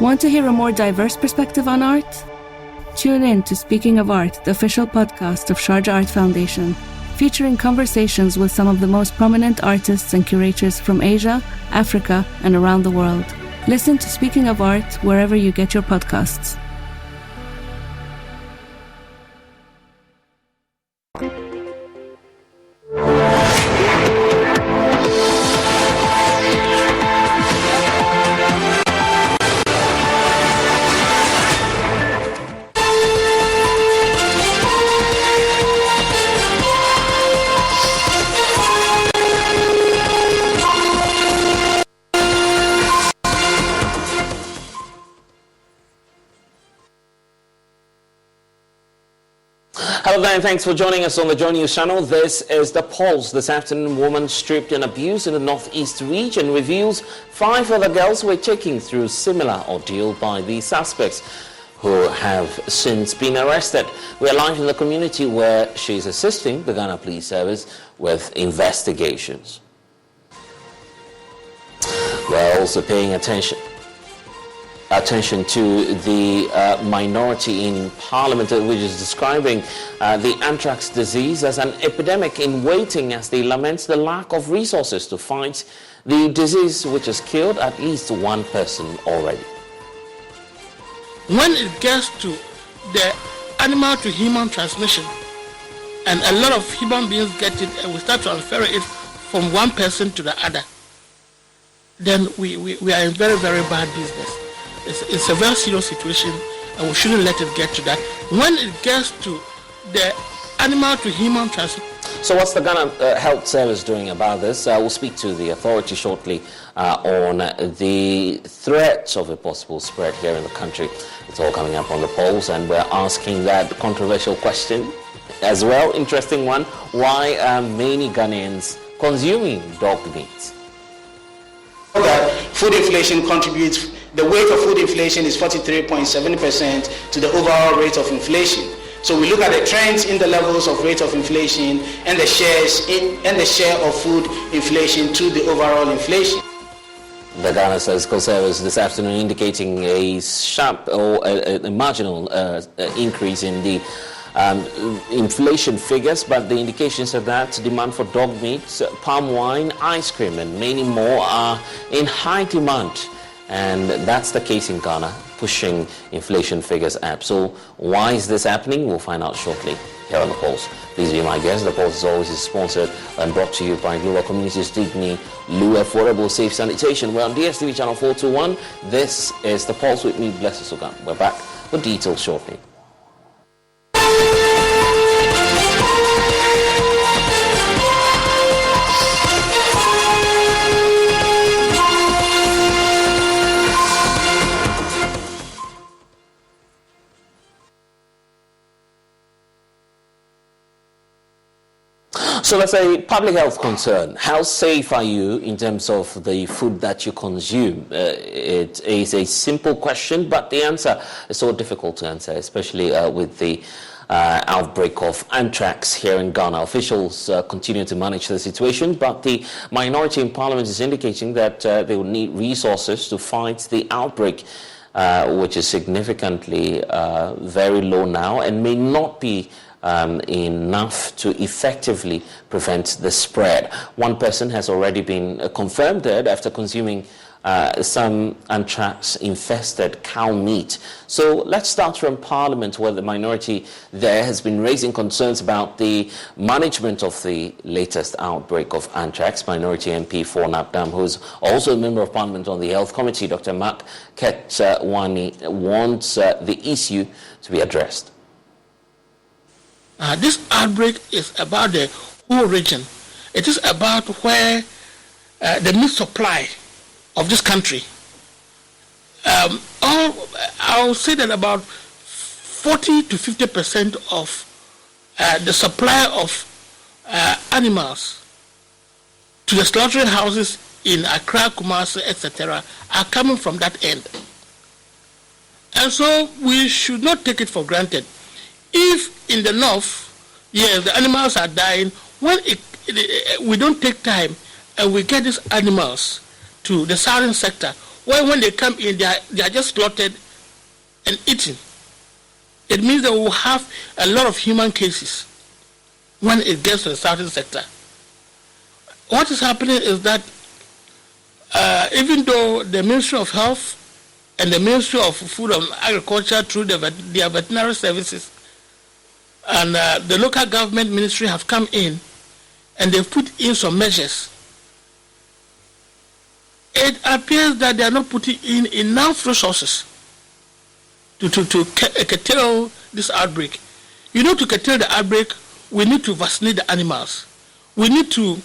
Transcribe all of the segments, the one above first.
Want to hear a more diverse perspective on art? Tune in to Speaking of Art, the official podcast of Sharjah Art Foundation, featuring conversations with some of the most prominent artists and curators from Asia, Africa, and around the world. Listen to Speaking of Art wherever you get your podcasts. Hello there, and thanks for joining us on the Joy News channel. This is The Pulse. This afternoon, woman stripped and abused in the northeast region reveals 5 other girls were taken through similar ordeal by the suspects, who have since been arrested. We are live in the community where she's assisting the Ghana Police Service with investigations. We're also paying attention to the minority in Parliament, which is describing the Anthrax disease as an epidemic in waiting as they lament the lack of resources to fight the disease, which has killed at least 1 person already. When it gets to the animal to human transmission, and a lot of human beings get it, and we start transferring it from one person to the other, then we are in very, very bad business. It's a very serious situation, and we shouldn't let it get to that. When it gets to the animal to human transmission. So what's the Ghana Health Service doing about this? We'll speak to the authority shortly on the threats of a possible spread here in the country. It's all coming up on the polls, and we're asking that controversial question as well. Interesting one. Why are many Ghanaians consuming dog meat? That food inflation contributes, the weight of food inflation is 43.7% to the overall rate of inflation. So we look at the trends in the levels of rate of inflation and the share of food inflation to the overall inflation. The Ghana Statistical Service this afternoon indicating a sharp or a marginal increase in the inflation figures, but the indications are that demand for dog meat, palm wine, ice cream, and many more are in high demand. And that's the case in Ghana, pushing inflation figures up. So why is this happening? We'll find out shortly here on The Pulse. Please be my guest. The Pulse is always sponsored and brought to you by Global Communities Digny, Lu Affordable Safe Sanitation. We're on DSTV channel 421. This is The Pulse with me, Blessed Sugan. We're back with details shortly. So that's a public health concern. How safe are you in terms of the food that you consume? It is a simple question, but the answer is so difficult to answer, especially with the outbreak of Anthrax here in Ghana. Officials continue to manage the situation, but the minority in Parliament is indicating that they will need resources to fight the outbreak, which is significantly very low now and may not be enough to effectively prevent the spread. 1 person has already been confirmed dead after consuming some anthrax-infested cow meat. So let's start from Parliament, where the minority there has been raising concerns about the management of the latest outbreak of anthrax. Minority MP for Napdam, who's also a member of Parliament on the Health Committee, Dr. Mark Ketwani, wants the issue to be addressed. This outbreak is about the whole region. It is about where the meat supply of this country. I'll say that about 40 to 50% of the supply of animals to the slaughtering houses in Accra, Kumasi, etc., are coming from that end. And so we should not take it for granted. If in the north, yes, the animals are dying, when we don't take time and we get these animals to the southern sector when they come in, they are just slaughtered and eaten. It means that we will have a lot of human cases when it gets to the southern sector. What is happening is that even though the Ministry of Health and the Ministry of Food and Agriculture through their veterinary services and the local government ministry have come in and they've put in some measures, it appears that they are not putting in enough resources to curtail this outbreak. To curtail the outbreak, we need to vaccinate the animals. We need to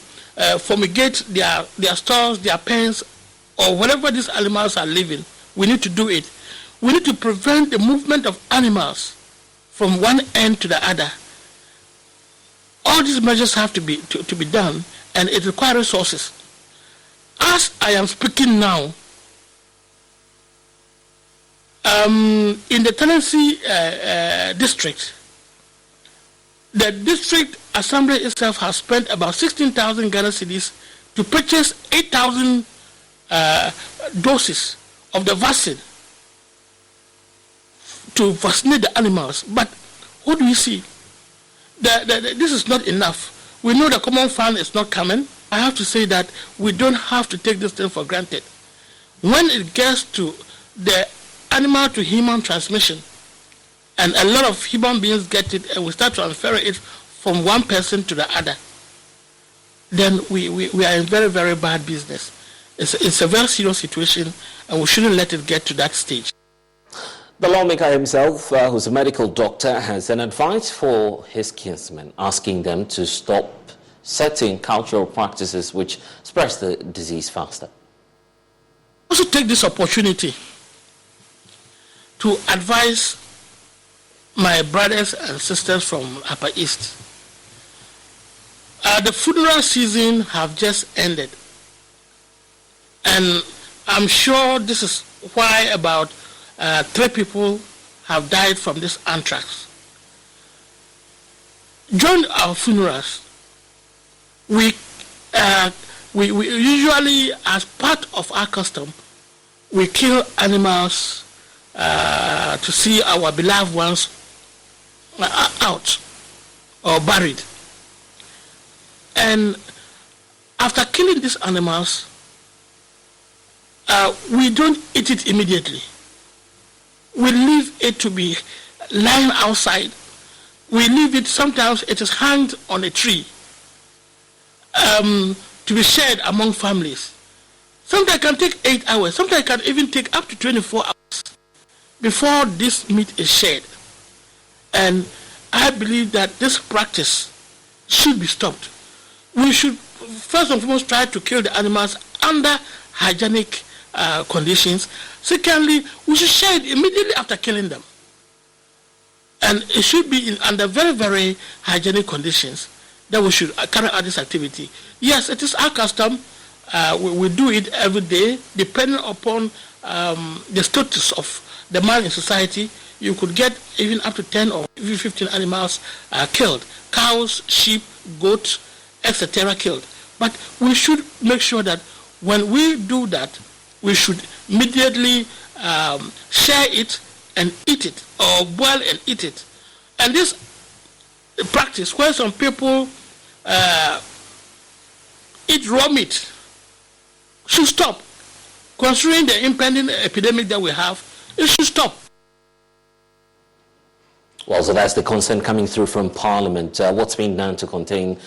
fumigate their stores, their pens, or wherever these animals are living. We need to do it. We need to prevent the movement of animals from one end to the other. All these measures have to be done, and it requires resources. As I am speaking now, in the Tennessee district, the district assembly itself has spent about 16,000 Ghana cedis to purchase 8,000 doses of the vaccine to vaccinate the animals. But what do we see? This is not enough. We know the common fund is not coming. I have to say that we don't have to take this thing for granted. When it gets to the animal to human transmission, and a lot of human beings get it, and we start transferring it from one person to the other, then we are in very, very bad business. It's a very serious situation, and we shouldn't let it get to that stage. The lawmaker himself, who's a medical doctor, has an advice for his kinsmen, asking them to stop certain cultural practices which spread the disease faster. I also take this opportunity to advise my brothers and sisters from Upper East. The funeral season have just ended, and I'm sure this is why about 3 people have died from this anthrax. During our funerals, we usually, as part of our custom, we kill animals to see our beloved ones out or buried. And after killing these animals, we don't eat it immediately. We leave it to be lying outside. We leave it, sometimes it is hanged on a tree to be shared among families. Sometimes it can take 8 hours. Sometimes it can even take up to 24 hours before this meat is shared. And I believe that this practice should be stopped. We should first and foremost try to kill the animals under hygienic conditions. Secondly, we should share it immediately after killing them. And it should be under very, very hygienic conditions that we should carry out this activity. Yes, it is our custom. We do it every day, depending upon the status of the man in society. You could get even up to 10 or even 15 animals killed. Cows, sheep, goats, etc. killed. But we should make sure that when we do that, we should immediately share it and eat it, or boil and eat it. And this practice, where some people eat raw meat, should stop. Considering the impending epidemic that we have, it should stop. Well, so that's the concern coming through from Parliament. What's being done to contain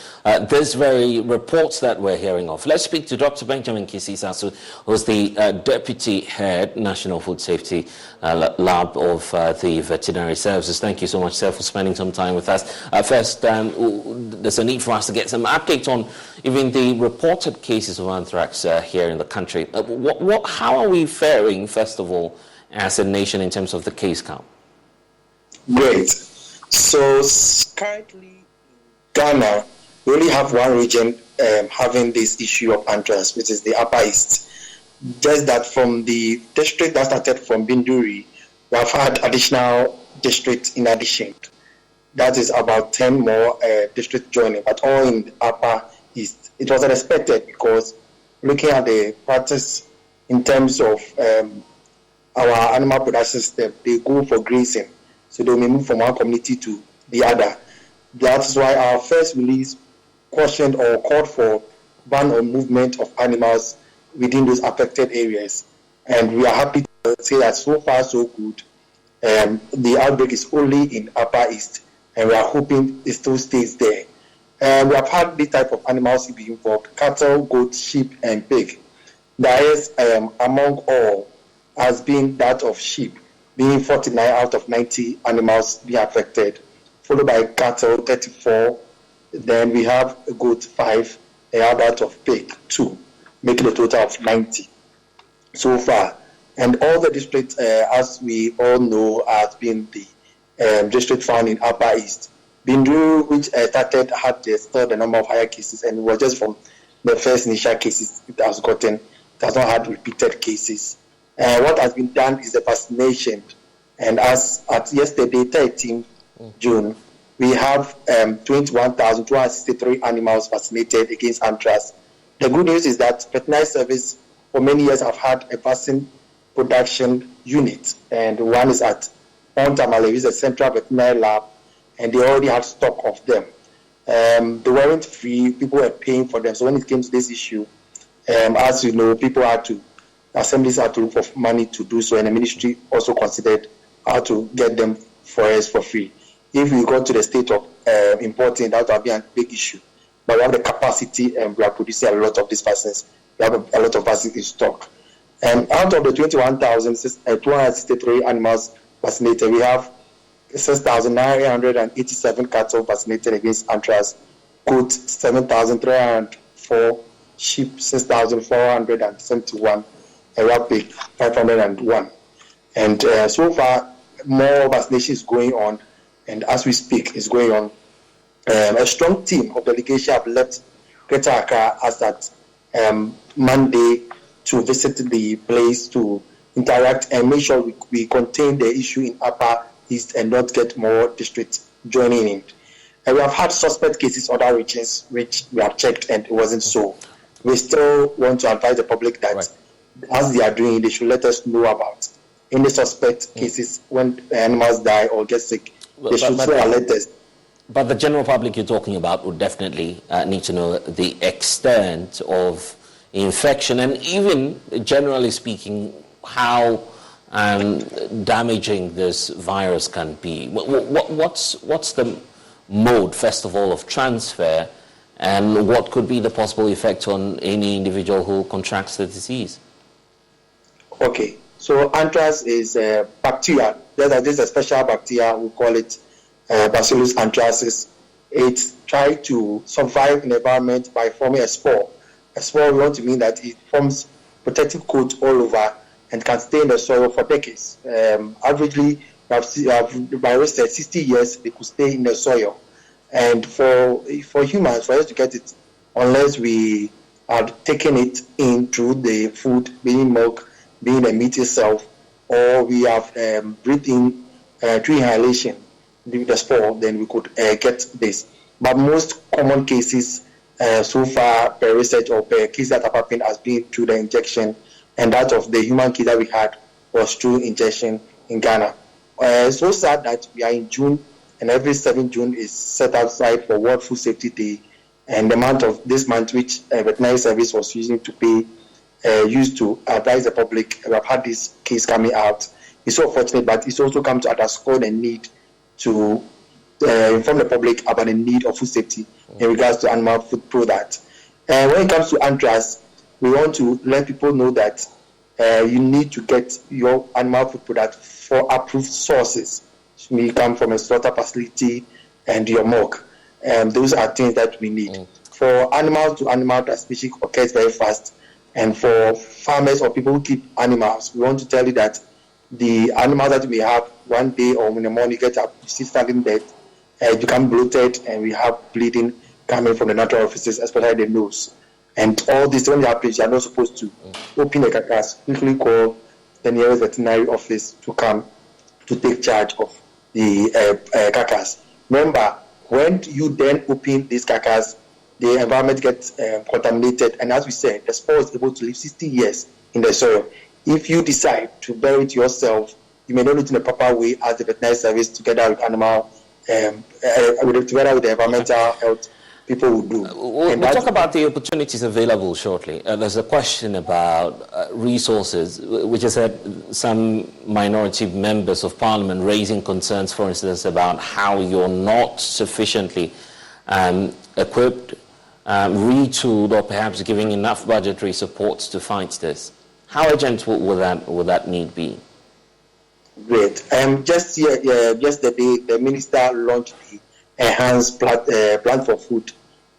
these very reports that we're hearing of? Let's speak to Dr. Benjamin Kisisasu, who's the Deputy Head, National Food Safety Lab of the Veterinary Services. Thank you so much, sir, for spending some time with us. First, there's a need for us to get some updates on even the reported cases of anthrax here in the country. How are we faring, first of all, as a nation in terms of the case count? Great. So currently in Ghana, we only have one region having this issue of anthrax, which is the Upper East. Just that from the district that started from Binduri, we have had additional districts in addition. That is about 10 more districts joining, but all in the Upper East. It was unexpected because looking at the practice in terms of our animal production system. They go for grazing, so they may move from one community to the other. That's why our first release cautioned or called for ban on movement of animals within those affected areas. And we are happy to say that so far so good. The outbreak is only in Upper East, and we are hoping it still stays there. We have had this type of animals be involved: cattle, goats, sheep, and pig. The highest among all has been that of sheep, being 49 out of 90 animals being affected, followed by cattle, 34. Then we have goat, 5, and that of pig, 2, making a total of 90 so far. And all the districts, as we all know, has been the district found in Upper East. Binduru, which started, had still the number of higher cases, and it was just from the first initial cases it has gotten. It has not had repeated cases. What has been done is the vaccination, and as at yesterday, 13th June, we have 21,263 animals vaccinated against anthrax. The good news is that veterinary service for many years have had a vaccine production unit, and one is at Pontamale, which is a central veterinary lab, and they already had stock of them. They weren't free, people were paying for them. So when it came to this issue, as you know, assemblies had to look for money to do so, and the ministry also considered how to get them for us for free. If we got to the state of importing, that would be a big issue. But we have the capacity, and we are producing a lot of these vaccines. We have a lot of vaccines in stock. Out of the 21,263 animals vaccinated, we have 6,987 cattle vaccinated against anthrax, goats 7,304, sheep 6,471, and rat pig 501. And so far, more vaccination is going on, and as we speak, is going on. A strong team of delegation have left Greater Accra as that Monday to visit the place to interact and make sure we contain the issue in Upper East and not get more districts joining in. And we have had suspect cases in other regions which we have checked and it wasn't so. We still want to advise the public that as they are doing it, they should let us know about any suspect cases when animals die or get sick. They should still alert us. But the general public you're talking about would definitely need to know the extent of infection and even, generally speaking, how damaging this virus can be. What's the mode, first of all, of transfer, and what could be the possible effect on any individual who contracts the disease? Okay, so anthrax is a bacteria. This is a special bacteria, we call it Bacillus anthracis. It tries to survive in the environment by forming a spore. A spore, we want to mean that it forms protective coat all over and can stay in the soil for decades. Averagely, by research, 60 years they could stay in the soil. And for humans, for us to get it, unless we are taking it in through the food, being milk, being the meat itself, or we have breathed in through inhalation the spore, then we could get this. But most common cases so far per research or per case that have happened has been through the injection, and that of the human case that we had was through injection in Ghana. So sad that we are in June, and every 7th June is set aside for World Food Safety Day, and the amount of this month which veterinary service was using to pay, used to advise the public. We have had this case coming out. It's so unfortunate, but it's also come to underscore the need to inform the public about the need of food safety in regards to animal food products. When it comes to anthrax, we want to let people know that you need to get your animal food product for approved sources. It may come from a slaughter facility and your milk. Those are things that we need. For animal to animal transmission occurs very fast. And for farmers or people who keep animals, we want to tell you that the animals that we have one day or in the morning get up, you see standing dead, become bloated, and we have bleeding coming from the natural orifices, especially the nose. And all this, when they happen, you are not supposed to open the carcass, quickly call the nearest veterinary office to come to take charge of the carcass. Remember, when you then open this carcass, the environment gets contaminated, and as we said, the spore is able to live 60 years in the soil. If you decide to bury it yourself, you may not do it in a proper way as the veterinary service together with together with the environmental health people will do. We'll talk about the opportunities available shortly. There's a question about resources, which has had some minority members of parliament raising concerns, for instance, about how you're not sufficiently equipped, retooled, or perhaps giving enough budgetary supports to fight this. How urgent would that need be? Great. Just yesterday, the minister launched the enhanced plan for food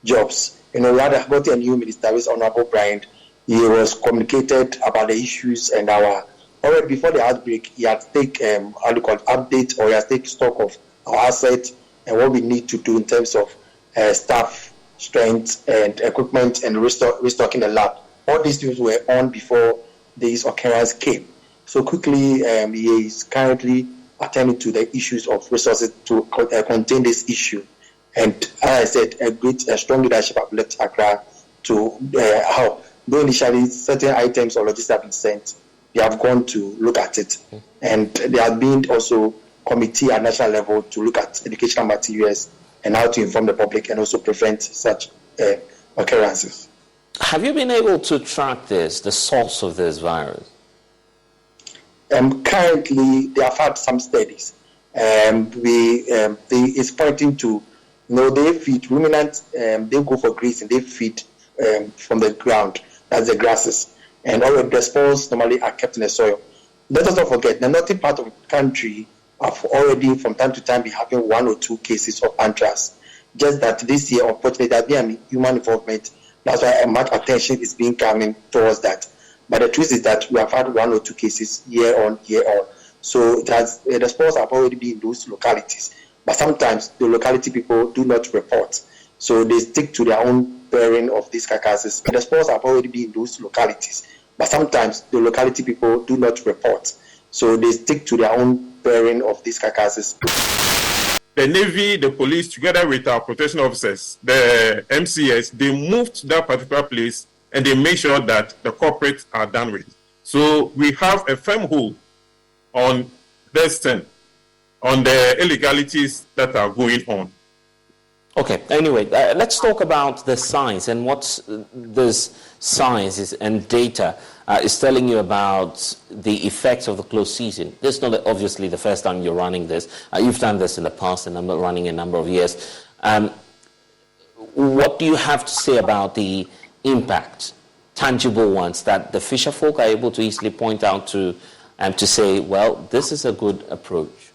jobs. We had got a new minister, who is Honorable Brian. He was communicated about the issues, and already before the outbreak, he had taken update, or he has taken stock of our assets and what we need to do in terms of staff strength and equipment and restocking the lab. All these things were on before this occurrence came. So quickly, he is currently attending to the issues of resources to contain this issue. And as I said, a strong leadership have left Accra to help. Though initially certain items or logistics have been sent, they have gone to look at it. And there have been also committee at national level to look at educational materials and how to inform the public and also prevent such occurrences. Have you been able to track the source of this virus? Currently, they have had some studies. It's pointing to, they feed ruminants, they go for grazing, they feed from the ground, that's the grasses. And all the spores normally are kept in the soil. Let us not forget, the northern part of the country have already from time to time been having 1 or 2 cases of anthrax. Just that this year, unfortunately, there has been human involvement. That's why much attention is being coming towards that. But the truth is that we have had 1 or 2 cases year on. So the spores have already been in those localities. But sometimes the locality people do not report. So they stick to their own bearing of these carcasses. And the spores have already been in those localities. But sometimes the locality people do not report. So they stick to their own bearing of these carcasses. The Navy, the police, together with our protection officers, the MCS, they moved to that particular place and they make sure that the culprits are done with. So we have a firm hold on this thing, on the illegalities that are going on. Okay, anyway, let's talk about the science and what this science is and data is telling you about the effects of the closed season. This is not obviously the first time you're running this. You've done this in the past and I'm not running a number of years. What do you have to say about the impact, tangible ones, that the fisher folk are able to easily point out to say, well, this is a good approach?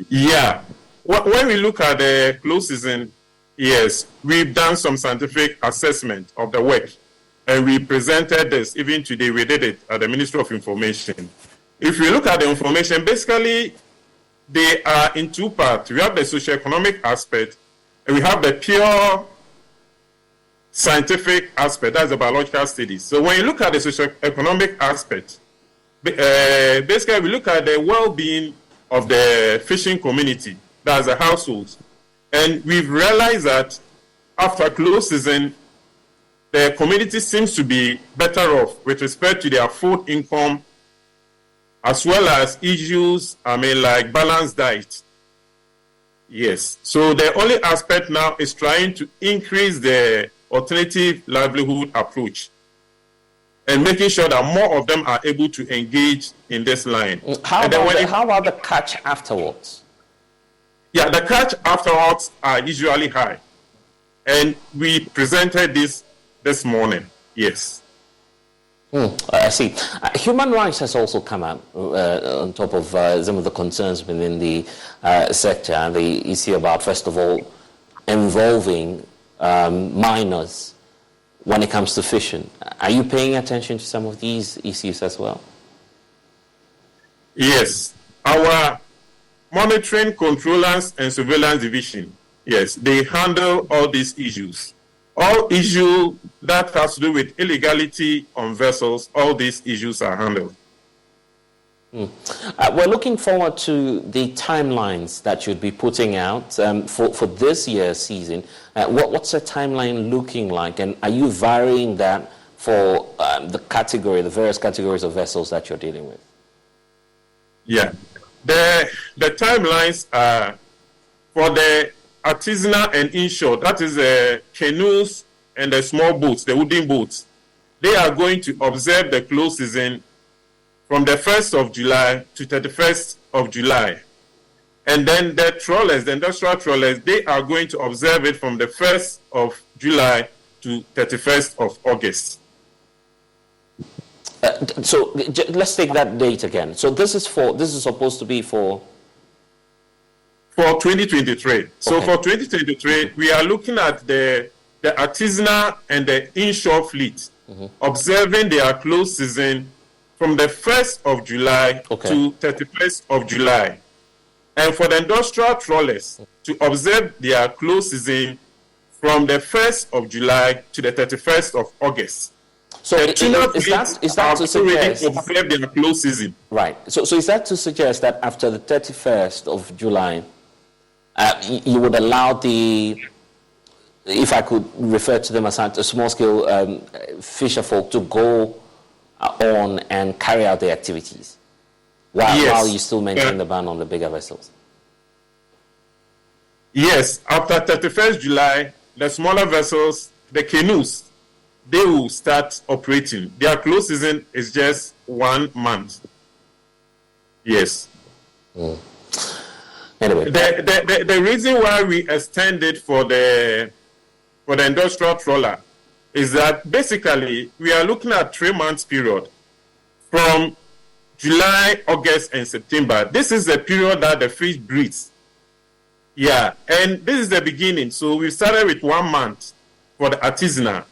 Yeah. When we look at the closed season, yes, we've done some scientific assessment of the work, and we presented this. Even today, we did it at the Ministry of Information. If you look at the information, basically, they are in 2 parts. We have the socioeconomic aspect, and we have the pure scientific aspect, that's the biological studies. So when you look at the socioeconomic aspect, basically, we look at the well-being of the fishing community, that's the households. And we've realized that after closed season, the community seems to be better off with respect to their food income, as well as issues, like balanced diet. Yes. So the only aspect now is trying to increase the alternative livelihood approach and making sure that more of them are able to engage in this line. How about the catch afterwards? Yeah, the catch afterwards are usually high. And we presented this morning, yes. I see. Human rights has also come out on top of some of the concerns within the sector. The issue about, first of all, involving minors when it comes to fishing. Are you paying attention to some of these issues as well? Yes. Our Monitoring, Controllers and Surveillance Division, yes, they handle all these issues. All issues that has to do with illegality on vessels, all these issues are handled. We're looking forward to the timelines that you'd be putting out for this year's season. What's the timeline looking like, and are you varying that for the various categories of vessels that you're dealing with? Yeah. The timelines are for the artisanal and inshore, that is the canoes and the small boats, the wooden boats. They are going to observe the close season from the 1st of July to 31st of July. And then the trawlers, the industrial trawlers, they are going to observe it from the 1st of July to 31st of August. So let's take that date again. So this is supposed to be for 2023. So okay. For 2023, we are looking at the artisanal and the inshore fleet observing their close season from the 1st of July to 31st of July. And for the industrial trawlers to observe their close season from the 1st of July to the 31st of August. So is that to suggest observe their close season? Right. So is that to suggest that after the 31st of July, you would allow if I could refer to them as a small-scale fisher folk to go on and carry out the activities while you still maintain the ban on the bigger vessels? Yes. After 31st July, the smaller vessels, the canoes, they will start operating. Their close season is just 1 month. Yes. Anyway, the reason why we extended for the industrial trawler is that basically we are looking at 3 months period from July, August, and September. This is the period that the fish breeds. Yeah, and this is the beginning. So we started with 1 month for the artisanal.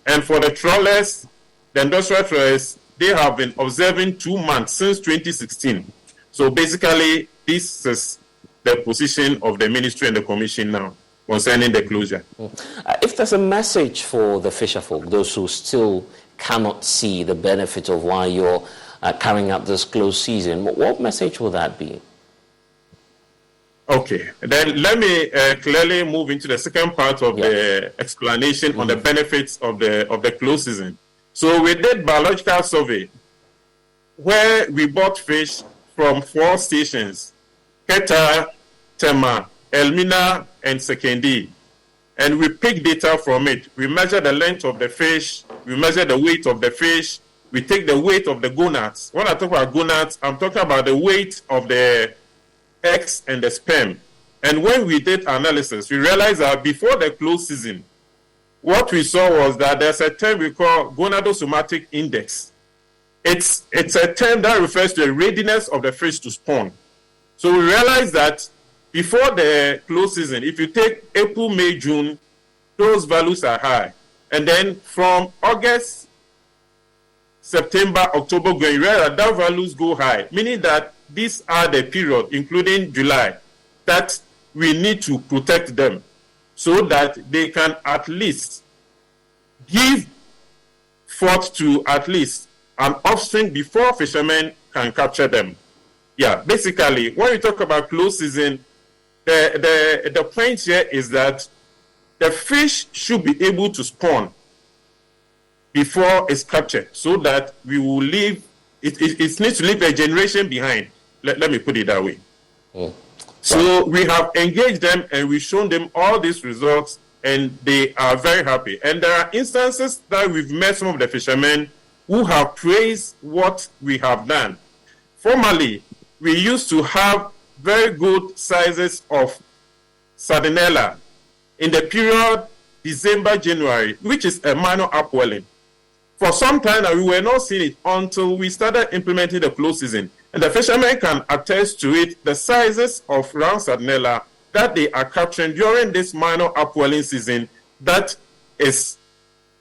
And for the trawlers, the industrial trawlers, they have been observing 2 months since 2016. So basically, this is the position of the ministry and the commission now concerning the closure. If there's a message for the fisherfolk, those who still cannot see the benefit of why you're carrying out this closed season, what message will that be? Okay, then let me clearly move into the second part of the explanation on the benefits of the closed season. So we did biological survey where we bought fish from 4 stations: Keta, Tema, Elmina, and Sekendi. And we pick data from it. We measure the length of the fish, we measure the weight of the fish, we take the weight of the gonads. When I talk about gonads, I'm talking about the weight of the eggs and the sperm. And when we did analysis, we realized that before the close season, what we saw was that there's a term we call gonadosomatic index. It's a term that refers to the readiness of the fish to spawn. So we realized that before the close season, if you take April, May, June, those values are high. And then from August, September, October, going, you realize that values go high, meaning that these are the period, including July, that we need to protect them so that they can at least give forth to at least an offspring before fishermen can capture them. Yeah, basically, when we talk about close season, the point here is that the fish should be able to spawn before it's captured so that we will leave, it needs to leave a generation behind. Let me put it that way. So we have engaged them and we've shown them all these results and they are very happy. And there are instances that we've met some of the fishermen who have praised what we have done. Formerly, we used to have very good sizes of sardinella in the period December, January, which is a minor upwelling. For some time now, we were not seeing it until we started implementing the close season. And the fishermen can attest to it, the sizes of round sardinella that they are capturing during this minor upwelling season, that is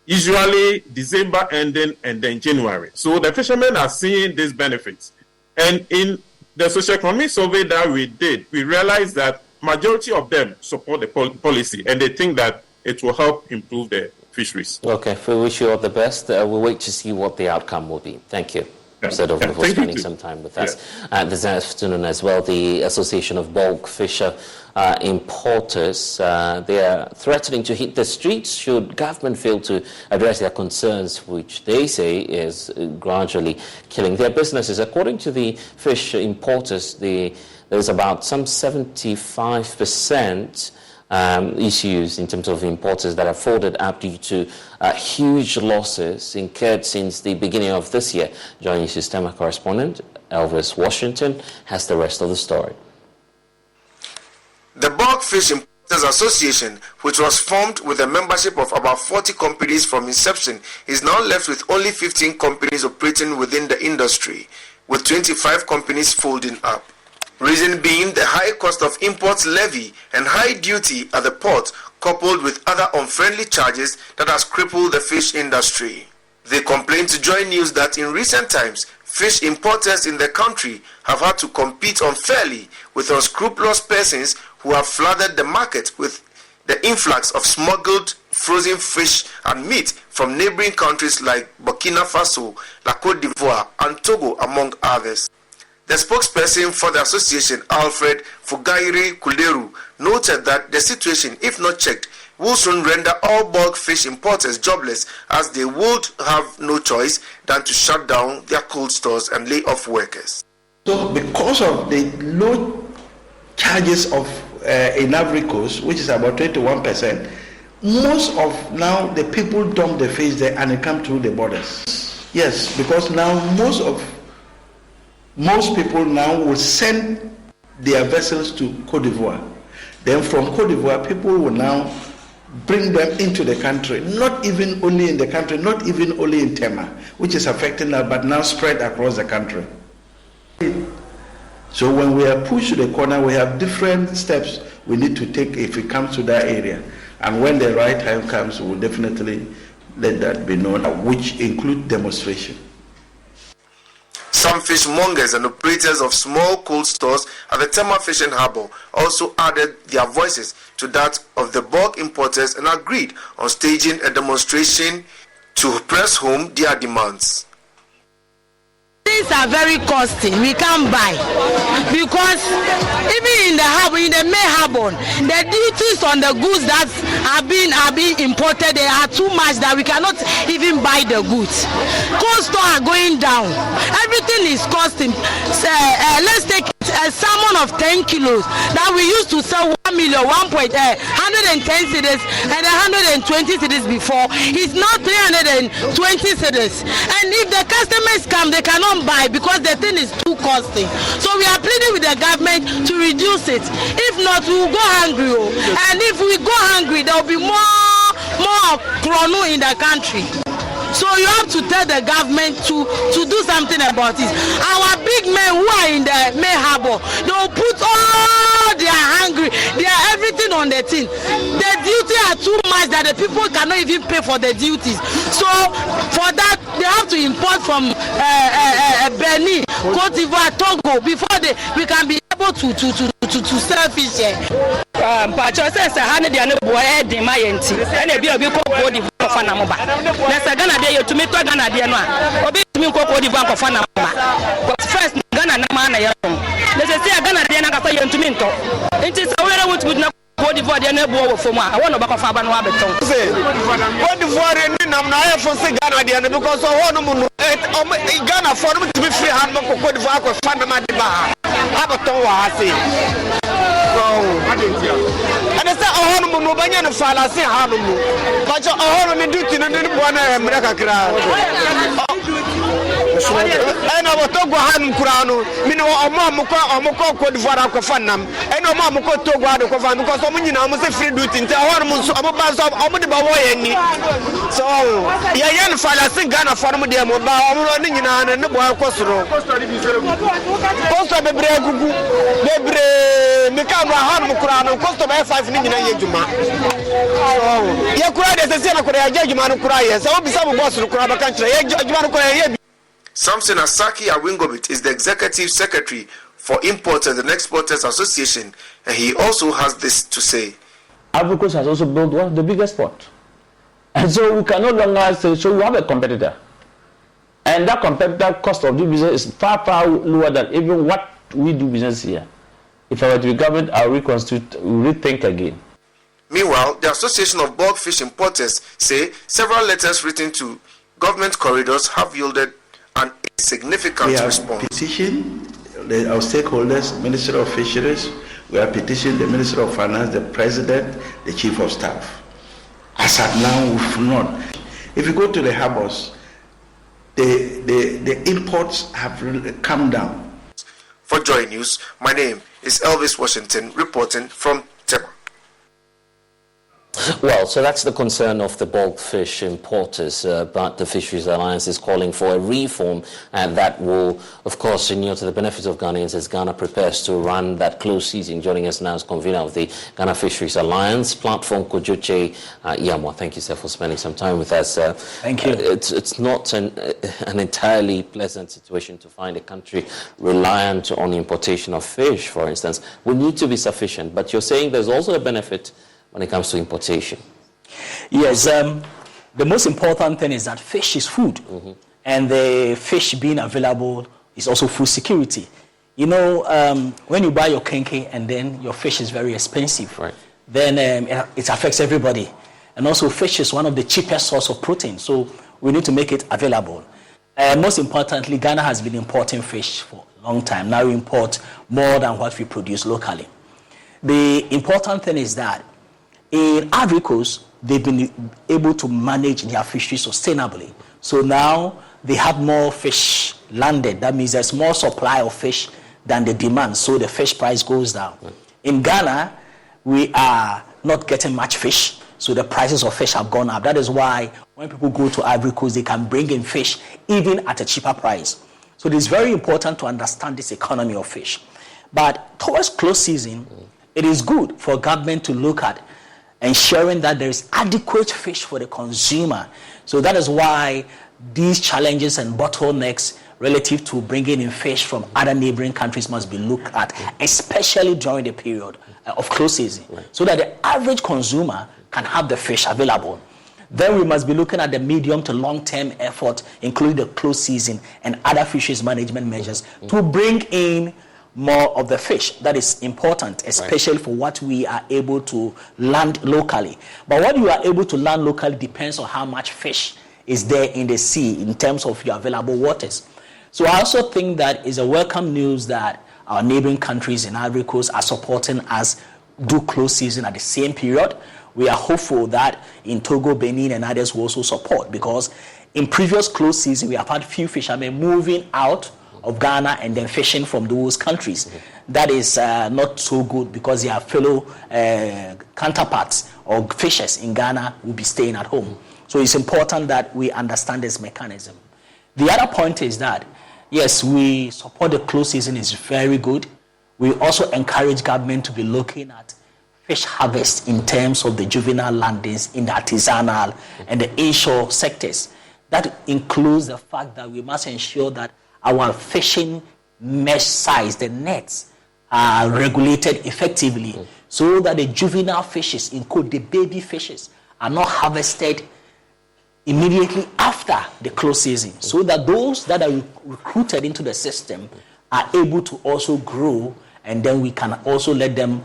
usually December ending and then January. So the fishermen are seeing these benefits. And in the socioeconomic survey that we did, we realized that majority of them support the policy and they think that it will help improve the fisheries. Okay, we wish you all the best. We'll wait to see what the outcome will be. Thank you. instead of for spending some time with us this afternoon as well. The Association of Bulk Fisher Importers, they are threatening to hit the streets should government fail to address their concerns, which they say is gradually killing their businesses. According to the fish importers, there's about some 75% issues in terms of importers that are folded up due to huge losses incurred since the beginning of this year. Joining Systema correspondent Elvis Washington has the rest of the story. The Bulk Fish Importers Association, which was formed with a membership of about 40 companies from inception, is now left with only 15 companies operating within the industry, with 25 companies folding up. Reason being the high cost of imports levy and high duty at the port, coupled with other unfriendly charges that has crippled the fish industry. They complained to Joy News that in recent times, fish importers in the country have had to compete unfairly with unscrupulous persons who have flooded the market with the influx of smuggled frozen fish and meat from neighboring countries like Burkina Faso, La Côte d'Ivoire, and Togo, among others. The spokesperson for the association, Alfred Fugairi Kuleru, noted that the situation, if not checked, will soon render all bulk fish importers jobless, as they would have no choice than to shut down their cold stores and lay off workers. So because of the low charges of in Ivory Coast, which is about 21%, most of now the people dump the fish there and they come through the borders. Yes, because now most people now will send their vessels to Côte d'Ivoire. Then from Côte d'Ivoire, people will now bring them into the country, not even only in the country, not even only in Tema, which is affecting us, but now spread across the country. So when we are pushed to the corner, we have different steps we need to take if it comes to that area. And when the right time comes, we'll definitely let that be known, which include demonstration. Some fishmongers and operators of small cold stores at the Tema Fishing Harbour also added their voices to that of the bulk importers and agreed on staging a demonstration to press home their demands. Things are very costly. We can't buy because even in the harbor, in the main harbor, the duties on the goods that are being imported, they are too much that we cannot even buy the goods. Cost are going down. Everything is costing. Let's take a salmon of 10 kilos that we used to sell 1 million, 110 cedis and 120 cedis before. It's now 320 cedis. And if the customers come, they cannot buy because the thing is too costly. So we are pleading with the government to reduce it. If not, we will go hungry. And if we go hungry, there will be more chrono in the country. So you have to tell the government to do something about it. Our big men who are in the main harbor, they will put all their hungry, their everything on the thing. The duty are too much that the people cannot even pay for the duties. So for that, they have to import from Benin, Côte d'Ivoire, Togo before we can be able to sell fish here. First, Ghana na ya. Let's say Ghana dey na ka fa yentu minto. Nti sa wera want with na Côte d'Ivoire dey na buo wo fom a won no ba ko fa ba no abeton. Say Côte d'Ivoire ni nam na ya fo say Ghana dey na because ho no mu no Ghana for no to be free hand ko Côte d'Ivoire ko fa na ma dey ba. Abeton wa ase. And it's a home no banyan fallacy hanumu. But a home in duty and one America crowd. And our Togo Han Kurano, Mino or Mamoko Côte d'Ivoire Kofanam, and no Mamoko Togo Kofan, because Omina must free duty into Hormuz, Ababas of Omodibawa. So, Yayan fallacy Ghana for Modiamo, running in an and the boy Costro. Costa de Bregu, Debre, Mikama Han Kurano, Costa by 5 million a year. Yakura is a Senate, Judgment Kuraya, so be some boss to Kuraba country. Samson Asaki Awingobit is the executive secretary for Importers and Exporters Association, and he also has this to say. Ivory Coast has also built one of the biggest ports. And so we can no longer say, so we have a competitor. And that competitive cost of doing business is far, far lower than even what we do business here. If I were to be government, I'll rethink again. Meanwhile, the Association of Bulk Fish Importers say several letters written to government corridors have yielded an insignificant response. Petitioned our stakeholders, Ministry of Fisheries, we have petitioned the Ministry of Finance, the President, the Chief of Staff. As at now, we've not. If you go to the harbors, the imports have really come down. For Joy News, my name is Elvis Washington, reporting from Tema. Well, so that's the concern of the bulk fish importers, but the Fisheries Alliance is calling for a reform that will, of course, inure to the benefit of Ghanaians as Ghana prepares to run that close season. Joining us now is convener of the Ghana Fisheries Alliance platform, Kojoche Yamwa. Thank you, sir, for spending some time with us. Thank you. It's not an entirely pleasant situation to find a country reliant on importation of fish, for instance. We need to be sufficient, but you're saying there's also a benefit when it comes to importation. Yes, the most important thing is that fish is food, and the fish being available is also food security. You know, when you buy your kenke and then your fish is very expensive, right, then it affects everybody. And also fish is one of the cheapest source of protein, so we need to make it available. Most importantly, Ghana has been importing fish for a long time. Now we import more than what we produce locally. The important thing is that in Ivory Coast, they've been able to manage their fishery sustainably. So now they have more fish landed. That means there's more supply of fish than the demand. So the fish price goes down. Right. In Ghana, we are not getting much fish. So the prices of fish have gone up. That is why when people go to Ivory Coast, they can bring in fish even at a cheaper price. So it is very important to understand this economy of fish. But towards close season, it is good for government to look at ensuring that there is adequate fish for the consumer. So that is why these challenges and bottlenecks relative to bringing in fish from other neighboring countries must be looked at, especially during the period of close season, so that the average consumer can have the fish available. Then we must be looking at the medium to long-term effort, including the close season and other fisheries management measures to bring in more of the fish. That is important, especially for what we are able to land locally. But what you are able to land locally depends on how much fish is there in the sea in terms of your available waters. So I also think that is a welcome news that our neighboring countries in Ivory Coast are supporting us do close season at the same period. We are hopeful that in Togo, Benin, and others will also support, because in previous close season, we have had few fishermen moving out of Ghana and then fishing from those countries. That is not so good, because their fellow counterparts or fishers in Ghana will be staying at home. So it's important that we understand this mechanism. The other point is that, yes, we support the close season is very good. We also encourage government to be looking at fish harvest in terms of the juvenile landings in the artisanal and the inshore sectors. That includes the fact that we must ensure that our fishing mesh size, the nets, are regulated effectively, so that the juvenile fishes, include the baby fishes, are not harvested immediately after the close season, so that those that are recruited into the system are able to also grow, and then we can also let them,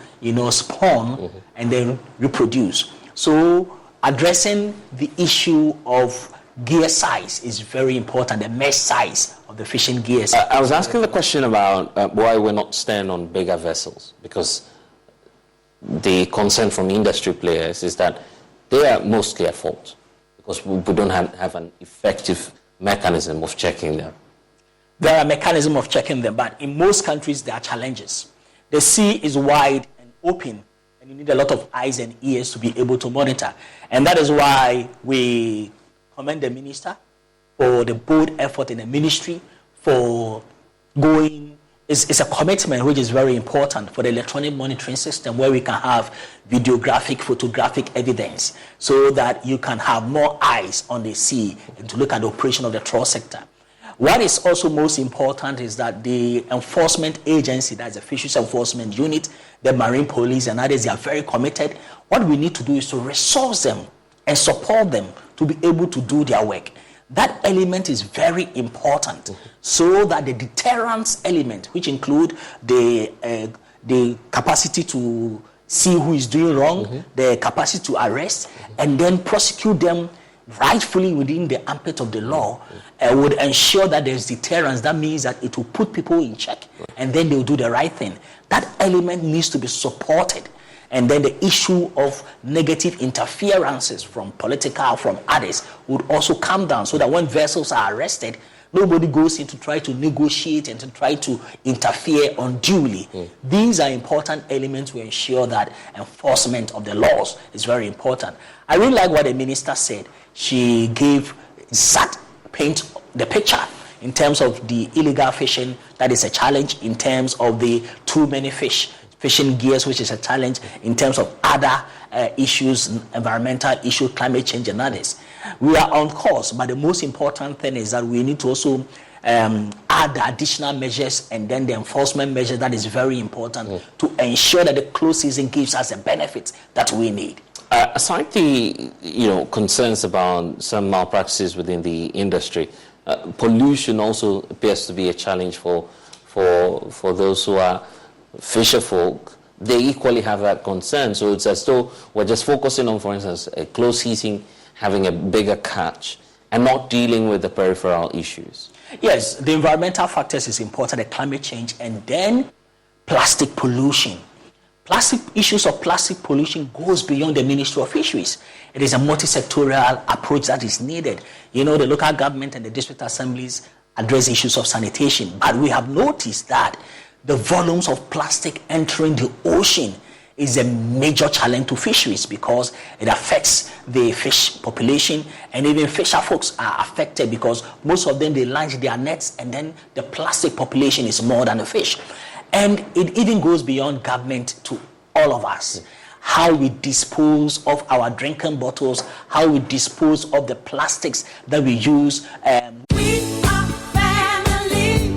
spawn and then reproduce. So addressing the issue of gear size is very important, the mesh size of the fishing gears. I was asking the question about why we're not staying on bigger vessels, because the concern from industry players is that they are mostly at fault, because we don't have an effective mechanism of checking them. There are mechanisms of checking them, but in most countries there are challenges. The sea is wide and open, and you need a lot of eyes and ears to be able to monitor. And that is why we commend the minister for the bold effort in the ministry for going. It's a commitment which is very important for the electronic monitoring system, where we can have videographic, photographic evidence, so that you can have more eyes on the sea and to look at the operation of the trawl sector. What is also most important is that the enforcement agency, that's the Fisheries Enforcement Unit, the Marine Police and others, they are very committed. What we need to do is to resource them and support them to be able to do their work. That element is very important, so that the deterrence element, which include the capacity to see who is doing wrong, the capacity to arrest, and then prosecute them rightfully within the ambit of the law, would ensure that there's deterrence. That means that it will put people in check, and then they'll do the right thing. That element needs to be supported. And then the issue of negative interferences from political, from others, would also come down, so that when vessels are arrested, nobody goes in to try to negotiate and to try to interfere unduly. These are important elements to ensure that enforcement of the laws is very important. I really like what the minister said. She paint the picture in terms of the illegal fishing. That is a challenge. In terms of the too many fishing gears, which is a challenge. In terms of other issues, environmental issues, climate change and others. We are on course, but the most important thing is that we need to also add the additional measures and then the enforcement measures. That is very important to ensure that the close season gives us the benefits that we need. Aside the concerns about some malpractices within the industry, pollution also appears to be a challenge for those who are fisher folk. They equally have that concern. So it's as though we're just focusing on, for instance, a close season, having a bigger catch, and not dealing with the peripheral issues. Yes, the environmental factors is important, the climate change, and then plastic pollution. Issues of plastic pollution goes beyond the Ministry of Fisheries. It is a multi-sectorial approach that is needed. The local government and the district assemblies address issues of sanitation, but we have noticed that the volumes of plastic entering the ocean is a major challenge to fisheries, because it affects the fish population, and even fisher folks are affected because most of them, they launch their nets and then the plastic population is more than the fish. And it even goes beyond government to all of us. How we dispose of our drinking bottles, how we dispose of the plastics that we use.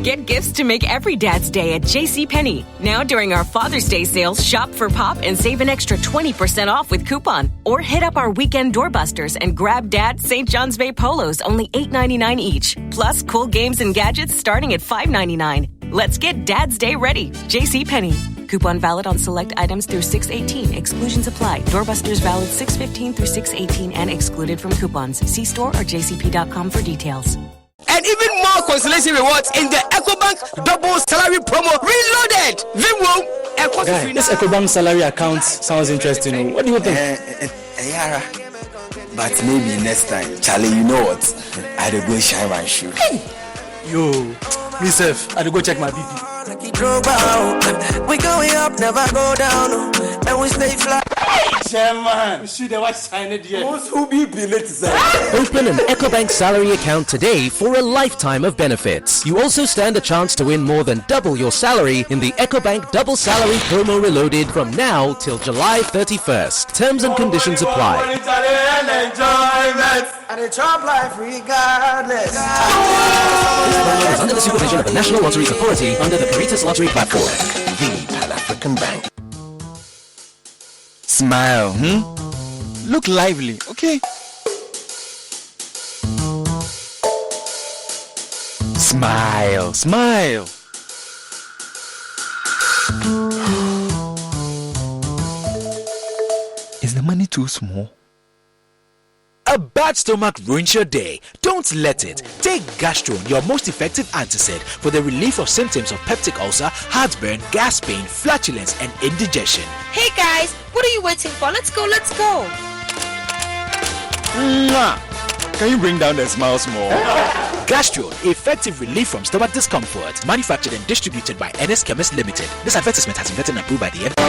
Get gifts to make every Dad's Day at JCPenney. Now during our Father's Day sales, shop for Pop and save an extra 20% off with coupon. Or hit up our weekend doorbusters and grab Dad St. John's Bay polos, only $8.99 each. Plus cool games and gadgets starting at $5.99. Let's get Dad's Day ready. JCPenney. Coupon valid on select items through 6/18. Exclusions apply. Doorbusters valid 6/15 through 6/18 and excluded from coupons. See store or jcp.com for details. And even more consolation rewards in the EcoBank double salary promo reloaded. Guy, this EcoBank salary account sounds interesting. What do you think? Yara, but maybe next time. Charlie, you know what? I had to go shine my shoe. Hey. Yo, myself, I had to go check my BP. We going up, never go down, and we stay fly. Chairman, you see the white sign it here. Open an EcoBank salary account today for a lifetime of benefits. You also stand a chance to win more than double your salary in the EcoBank Double Salary Promo Reloaded from now till July 31st. Terms and conditions apply. And it's top life regardless. This promo is under the supervision of the National Lotteries Authority under the Caritas Lottery Platform. The Pan-African Bank. Smile, Look lively, okay? Smile, smile. Is the money too small? A bad stomach ruins your day. Don't let it. Take Gastron, your most effective antacid for the relief of symptoms of peptic ulcer, heartburn, gas pain, flatulence, and indigestion. Hey guys, what are you waiting for? Let's go, let's go. Mwah. Can you bring down the smiles more? Gastron, effective relief from stomach discomfort. Manufactured and distributed by NS Chemist Limited. This advertisement has been vetted and approved by the FDA.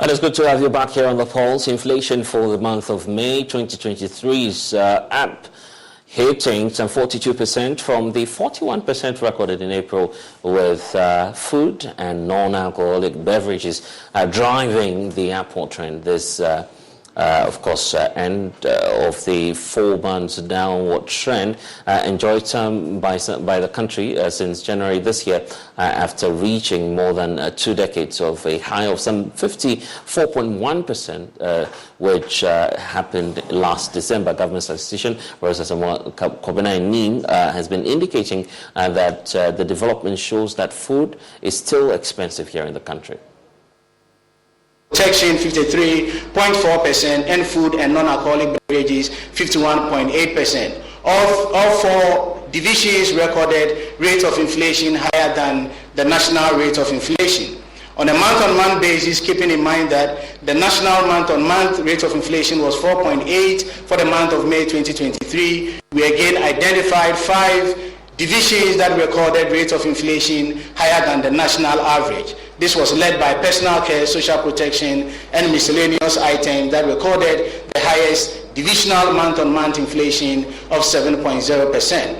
And it's good to have you back here on the Pulse. Inflation for the month of May 2023 is up hitting some 42% from the 41% recorded in April, with food and non-alcoholic beverages driving the upward trend. This of course, end of the 4 months downward trend enjoyed by the country since January this year, after reaching more than 2 decades of a high of some 54.1%, which happened last December. Government statistician Rosa Kobena has been indicating that the development shows that food is still expensive here in the country. Protection 53.4%, and food and non-alcoholic beverages 51.8%. All 4 divisions recorded rate of inflation higher than the national rate of inflation. On a month-on-month basis, keeping in mind that the national month-on-month rate of inflation was 4.8 for the month of May 2023, we again identified 5 divisions that recorded rate of inflation higher than the national average. This was led by personal care, social protection, and miscellaneous items that recorded the highest divisional month-on-month inflation of 7.0%.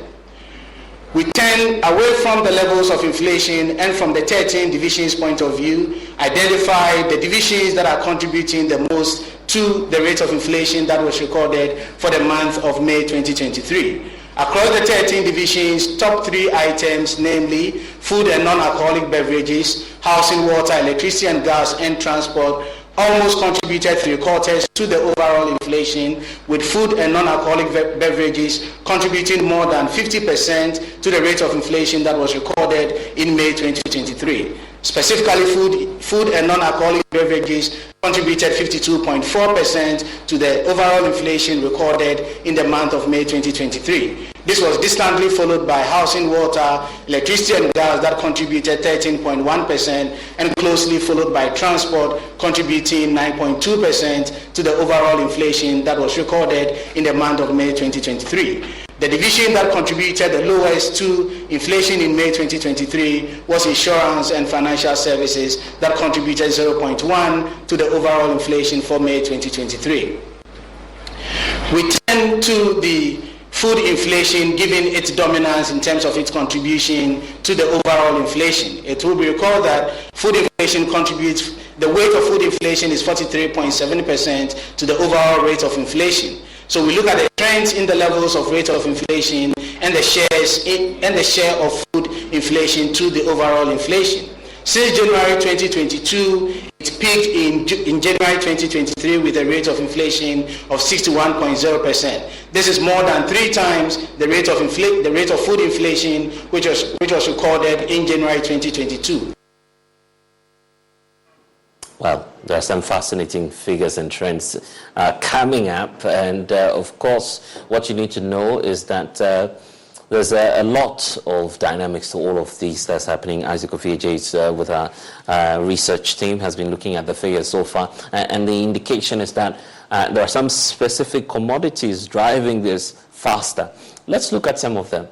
We turn away from the levels of inflation and from the 13 divisions point of view, identify the divisions that are contributing the most to the rate of inflation that was recorded for the month of May 2023. Across the 13 divisions, top 3 items, namely food and non-alcoholic beverages, housing, water, electricity and gas, and transport, almost contributed 3/4 to the overall inflation, with food and non-alcoholic beverages contributing more than 50% to the rate of inflation that was recorded in May 2023. Specifically, food and non-alcoholic beverages contributed 52.4% to the overall inflation recorded in the month of May 2023. This was distantly followed by housing, water, electricity and gas that contributed 13.1%, and closely followed by transport contributing 9.2% to the overall inflation that was recorded in the month of May 2023. The division that contributed the lowest to inflation in May 2023 was insurance and financial services, that contributed 0.1 to the overall inflation for May 2023. We turn to the food inflation, given its dominance in terms of its contribution to the overall inflation. It will be recalled that food inflation contributes, the weight of food inflation is 43.7% to the overall rate of inflation. So we look at the trends in the levels of rate of inflation and the share of food inflation to the overall inflation. Since January 2022, it peaked in January 2023 with a rate of inflation of 61.0%. This is more than 3 times the rate of food inflation which was recorded in January 2022. Well, there are some fascinating figures and trends coming up, and of course, what you need to know is that there's a lot of dynamics to all of these that's happening. Isaac Ofieje with our research team has been looking at the figures so far, and the indication is that there are some specific commodities driving this faster. Let's look at some of them.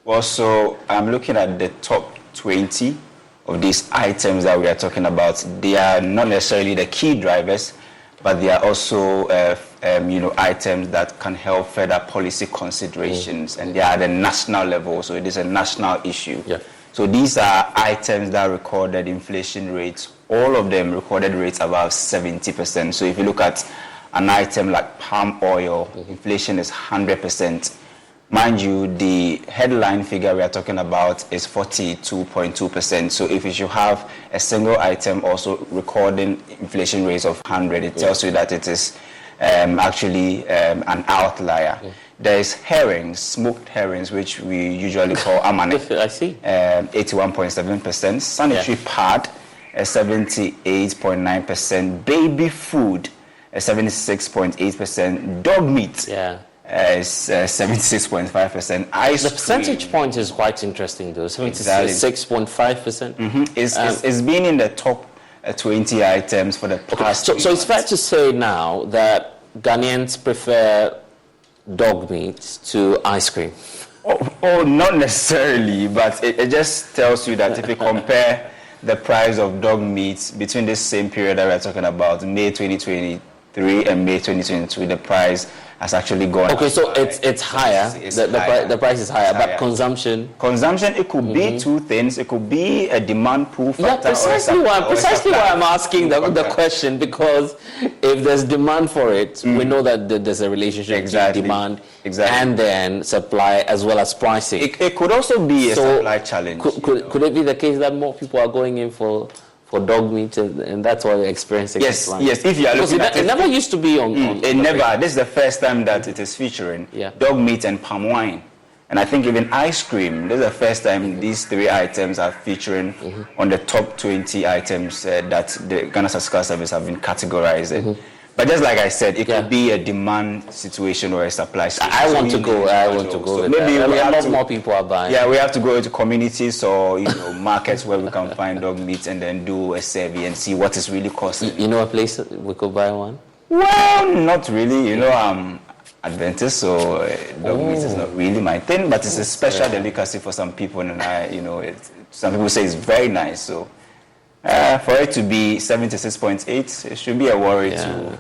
Well, so I'm looking at the top 20 of these items that we are talking about. They are not necessarily the key drivers, but they are also items that can help further policy considerations, and they are at the national level, so it is a national issue. Yeah. So these are items that recorded inflation rates, all of them recorded rates above 70%. So if you look at an item like palm oil, inflation is 100%. Mind you, the headline figure we are talking about is 42.2%. So if you should have a single item also recording inflation rates of 100, it tells you that it is actually an outlier. There is herrings, smoked herrings, which we usually call amane. I see. 81.7%. Sanitary pad, 78.9%. Baby food, 76.8%. Dog meat. Yeah. Is 76.5%. The percentage point is quite interesting, though. 76.5%. It's been in the top 20 items for the past. So it's fair to say now that Ghanaians prefer dog meat to ice cream. Oh, not necessarily, but it just tells you that if you compare the price of dog meat between this same period that we're talking about, May 2023 2023 and May 2022, the price has actually gone Okay, up. so it's higher. The price is higher, but consumption, it could be two things. It could be a demand pull factor. Precisely why I'm asking the question, because if there's demand for it, we know that there's a relationship between demand and then supply as well as pricing. It could also be a supply challenge. Could it be the case that more people are going in for dog meat, and that's why they're experiencing Yes. If you are looking at it never used to be on. It never. This is the first time that it is featuring dog meat and palm wine, and I think even ice cream. This is the first time these three items are featuring on the top 20 items that the Ghana Statistical Service have been categorized in. But just like I said, it could be a demand situation or a supply situation. I want to go. So maybe we have more people are buying. Yeah, we have to go into communities or markets where we can find dog meat and then do a survey and see what is really costing. You know a place we could buy one? Well, not really. I'm Adventist, so dog meat is not really my thing. But it's a special delicacy for some people, and some people say it's very nice. So. For it to be 76.8, it should be a worry and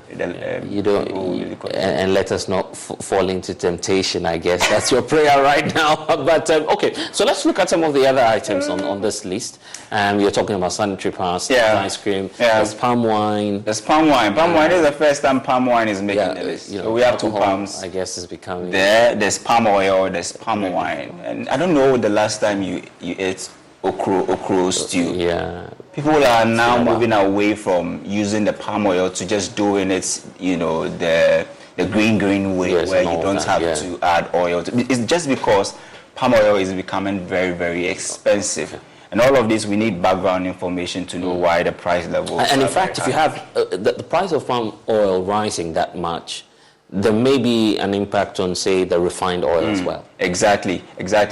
let us not fall into temptation, I guess. That's your prayer right now. But okay, so let's look at some of the other items on this list. You're talking about sanitary pads, ice cream, there's palm wine. Palm wine is the first time palm wine is making the list. So we have two palms. I guess it's becoming... There's palm oil, there's palm wine. And I don't know the last time you ate okra stew. Yeah. People are now moving away from using the palm oil to just doing it, the green way, where you don't have to add oil. It's just because palm oil is becoming very, very expensive. And all of this, we need background information to know why the price level. And in fact, if you have the price of palm oil rising that much, there may be an impact on, say, the refined oil as well. Exactly,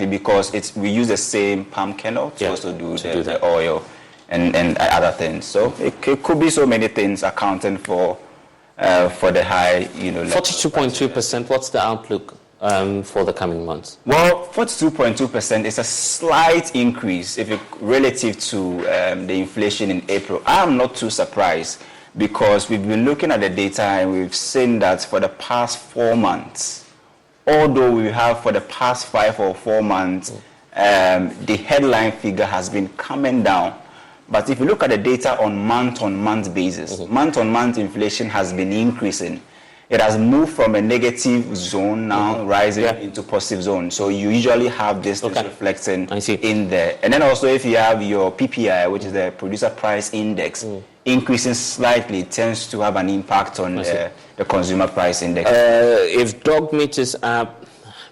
because we use the same palm kernel to also do the oil and other things. So it could be so many things accounting for the high, 42.2%. What's the outlook for the coming months? Well, 42.2% is a slight increase relative to the inflation in April. I am not too surprised, because we've been looking at the data and we've seen that for the past 4 months, although we have for the past 5 or 4 months, the headline figure has been coming down. But if you look at the data on month-on-month basis, month-on-month inflation has been increasing. It has moved from a negative zone now rising into positive zone. So you usually have this reflecting in there. And then also if you have your PPI, which is the Producer Price Index, increasing slightly, tends to have an impact on the Consumer Price Index. If dog meat is up,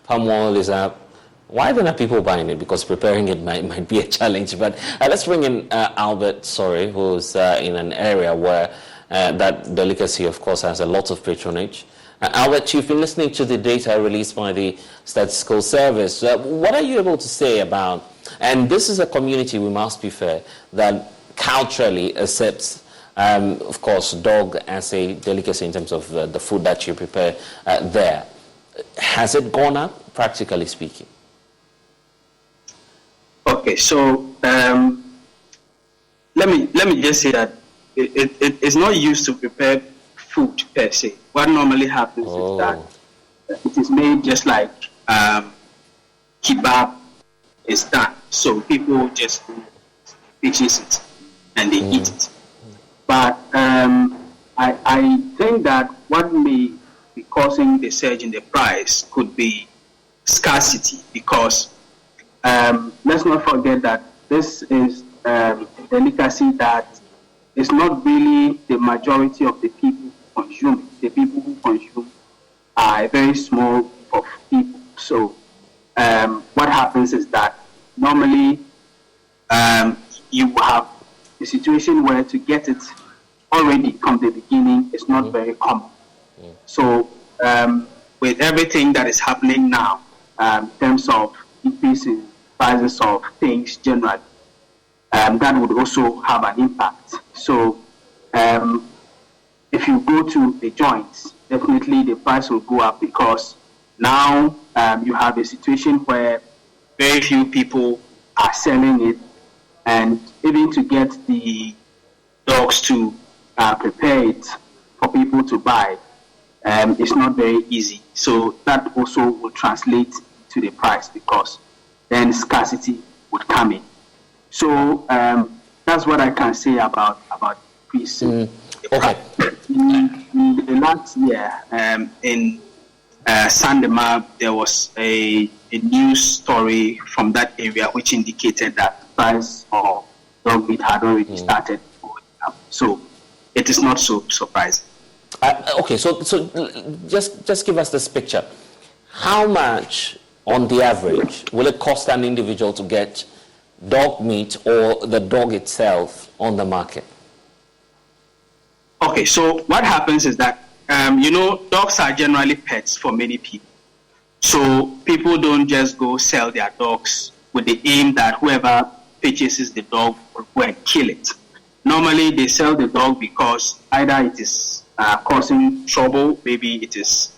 palm oil is up, why then are people buying it? Because preparing it might be a challenge. But let's bring in Albert, who's in an area where that delicacy, of course, has a lot of patronage. Albert, you've been listening to the data released by the Statistical Service. What are you able to say about, and this is a community, we must be fair, that culturally accepts, of course, dog as a delicacy in terms of the food that you prepare there. Has it gone up, practically speaking? Okay, so let me just say that it's not used to prepare food per se. What normally happens is that it is made just like kebab is done. So people just purchase it and they eat it. But I think that what may be causing the surge in the price could be scarcity, because let's not forget that this is a delicacy that is not really the majority of the people who consume it. The people who consume are a very small group of people. So what happens is that normally you have a situation where to get it already from the beginning is not very common. So with everything that is happening now in terms of increasing prices of things generally, that would also have an impact. So if you go to the joints, definitely the price will go up, because now you have a situation where very few people are selling it, and even to get the dogs to prepare it for people to buy, it's not very easy. So that also will translate to the price, because then scarcity would come in. So that's what I can say about pre-sale. Okay. In the last year, in Sandema, there was a news story from that area which indicated that the price of dog meat had already started going up. So it is not so surprising. Okay, so just give us this picture. How much, on the average, will it cost an individual to get dog meat or the dog itself on the market? Okay, so what happens is that, dogs are generally pets for many people. So people don't just go sell their dogs with the aim that whoever purchases the dog will go and kill it. Normally, they sell the dog because either it is causing trouble, maybe it is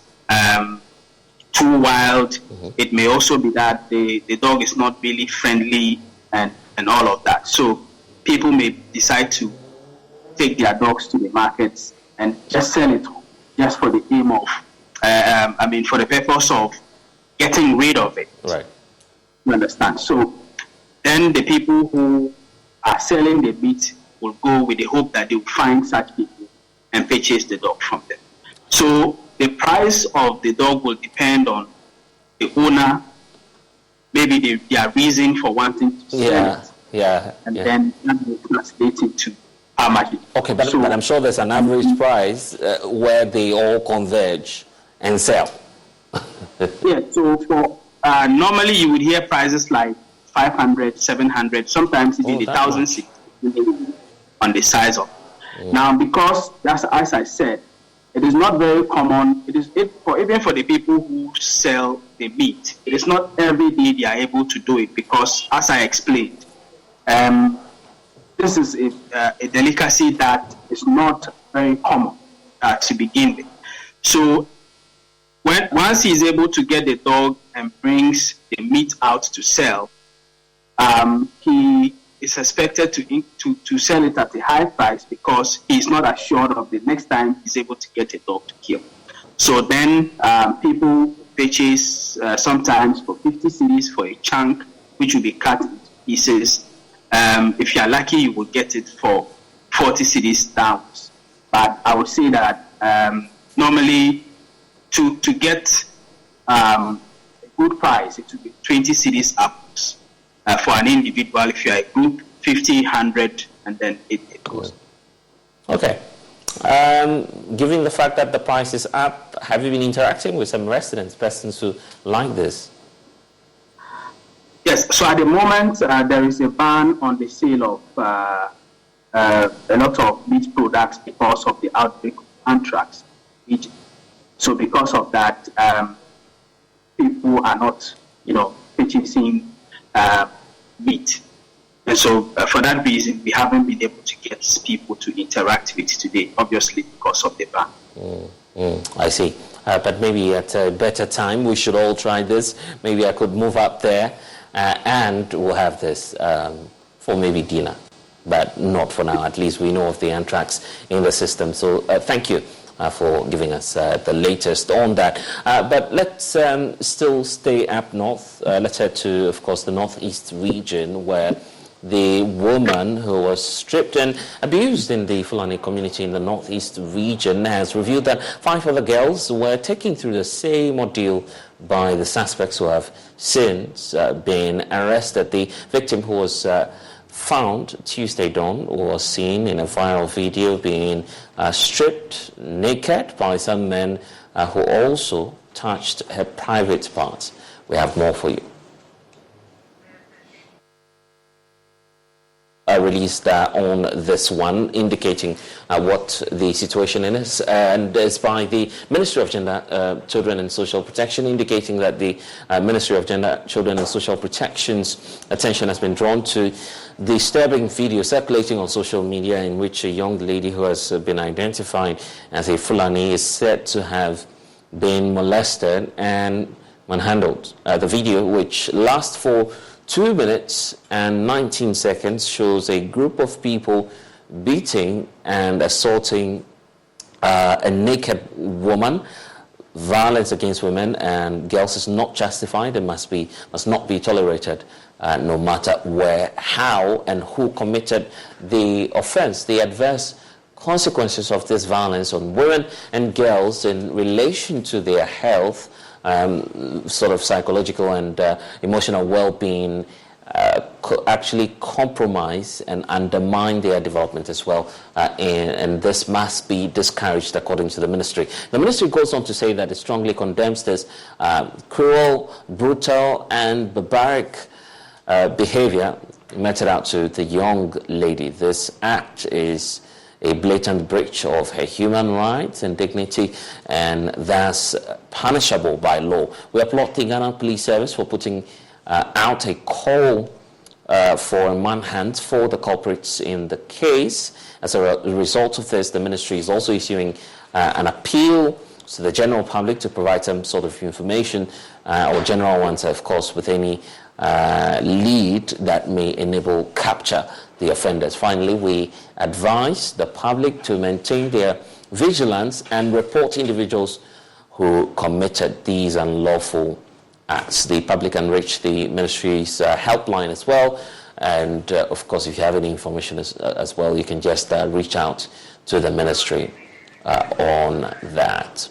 too wild. It may also be that the dog is not really friendly and all of that. So people may decide to take their dogs to the markets and just sell it just for the aim of, for the purpose of getting rid of it. Right. You understand? So then the people who are selling the meat will go with the hope that they will find such people and purchase the dog from them. So the price of the dog will depend on the owner, maybe their reason for wanting to sell it. Then that will translate into how much. Okay, but I'm sure there's an average price where they all converge and sell. So for normally you would hear prices like 500, 700, sometimes even 1,000 on the size of. Now, because that's, as I said, it is not very common. It is even for the people who sell the meat. It is not every day they are able to do it, because, as I explained, this is a delicacy that is not very common to begin with. So once he is able to get the dog and brings the meat out to sell, he is expected to sell it at a high price, because he is not assured of the next time he's able to get a dog to kill. So then people purchase sometimes for 50 cedis for a chunk, which will be cut into pieces. If you are lucky, you will get it for 40 cedis downwards. But I would say that normally to get a good price, it will be 20 cedis upwards. For an individual, if you are a group, 50, 100, and then it goes. Okay. Given the fact that the price is up, have you been interacting with some residents, persons who like this? Yes. So at the moment, there is a ban on the sale of a lot of meat products because of the outbreak of anthrax. So because of that, people are not, purchasing meat. And so for that reason, we haven't been able to get people to interact with today, obviously because of the ban. I see. But maybe at a better time, we should all try this. Maybe I could move up there and we'll have this for maybe dinner. But not for now. At least we know of the anthrax in the system. So thank you for giving us the latest on that. But let's still stay up north. Let's head to, of course, the northeast region, where the woman who was stripped and abused in the Fulani community in the northeast region has revealed that 5 other girls were taken through the same ordeal by the suspects who have since been arrested. The victim, who was found Tuesday dawn, was seen in a viral video being stripped naked by some men who also touched her private parts. We have more for you. Released on this one, indicating what the situation is, and it's by the Ministry of Gender, Children and Social Protection, indicating that the Ministry of Gender, Children and Social Protection's attention has been drawn to the disturbing video circulating on social media in which a young lady who has been identified as a Fulani is said to have been molested and manhandled. The video, which lasts for 2 minutes and 19 seconds, shows a group of people beating and assaulting a naked woman. Violence against women and girls is not justified and must not be tolerated, no matter where, how, and who committed the offense. The adverse consequences of this violence on women and girls in relation to their health, sort of psychological and emotional well-being, actually compromise and undermine their development as well, and this must be discouraged according to the ministry. The ministry goes on to say that it strongly condemns this cruel, brutal and barbaric behavior meted out to the young lady. This act is a blatant breach of her human rights and dignity, and thus punishable by law. We applaud the Ghana Police Service for putting out a call for a manhunt for the culprits in the case. As a result of this, the ministry is also issuing an appeal to the general public to provide some sort of information, or general ones, of course, with any lead that may enable capture the offenders. Finally, we advise the public to maintain their vigilance and report individuals who committed these unlawful acts. The public can reach the ministry's helpline as well, and of course, if you have any information as well, you can just reach out to the ministry on that.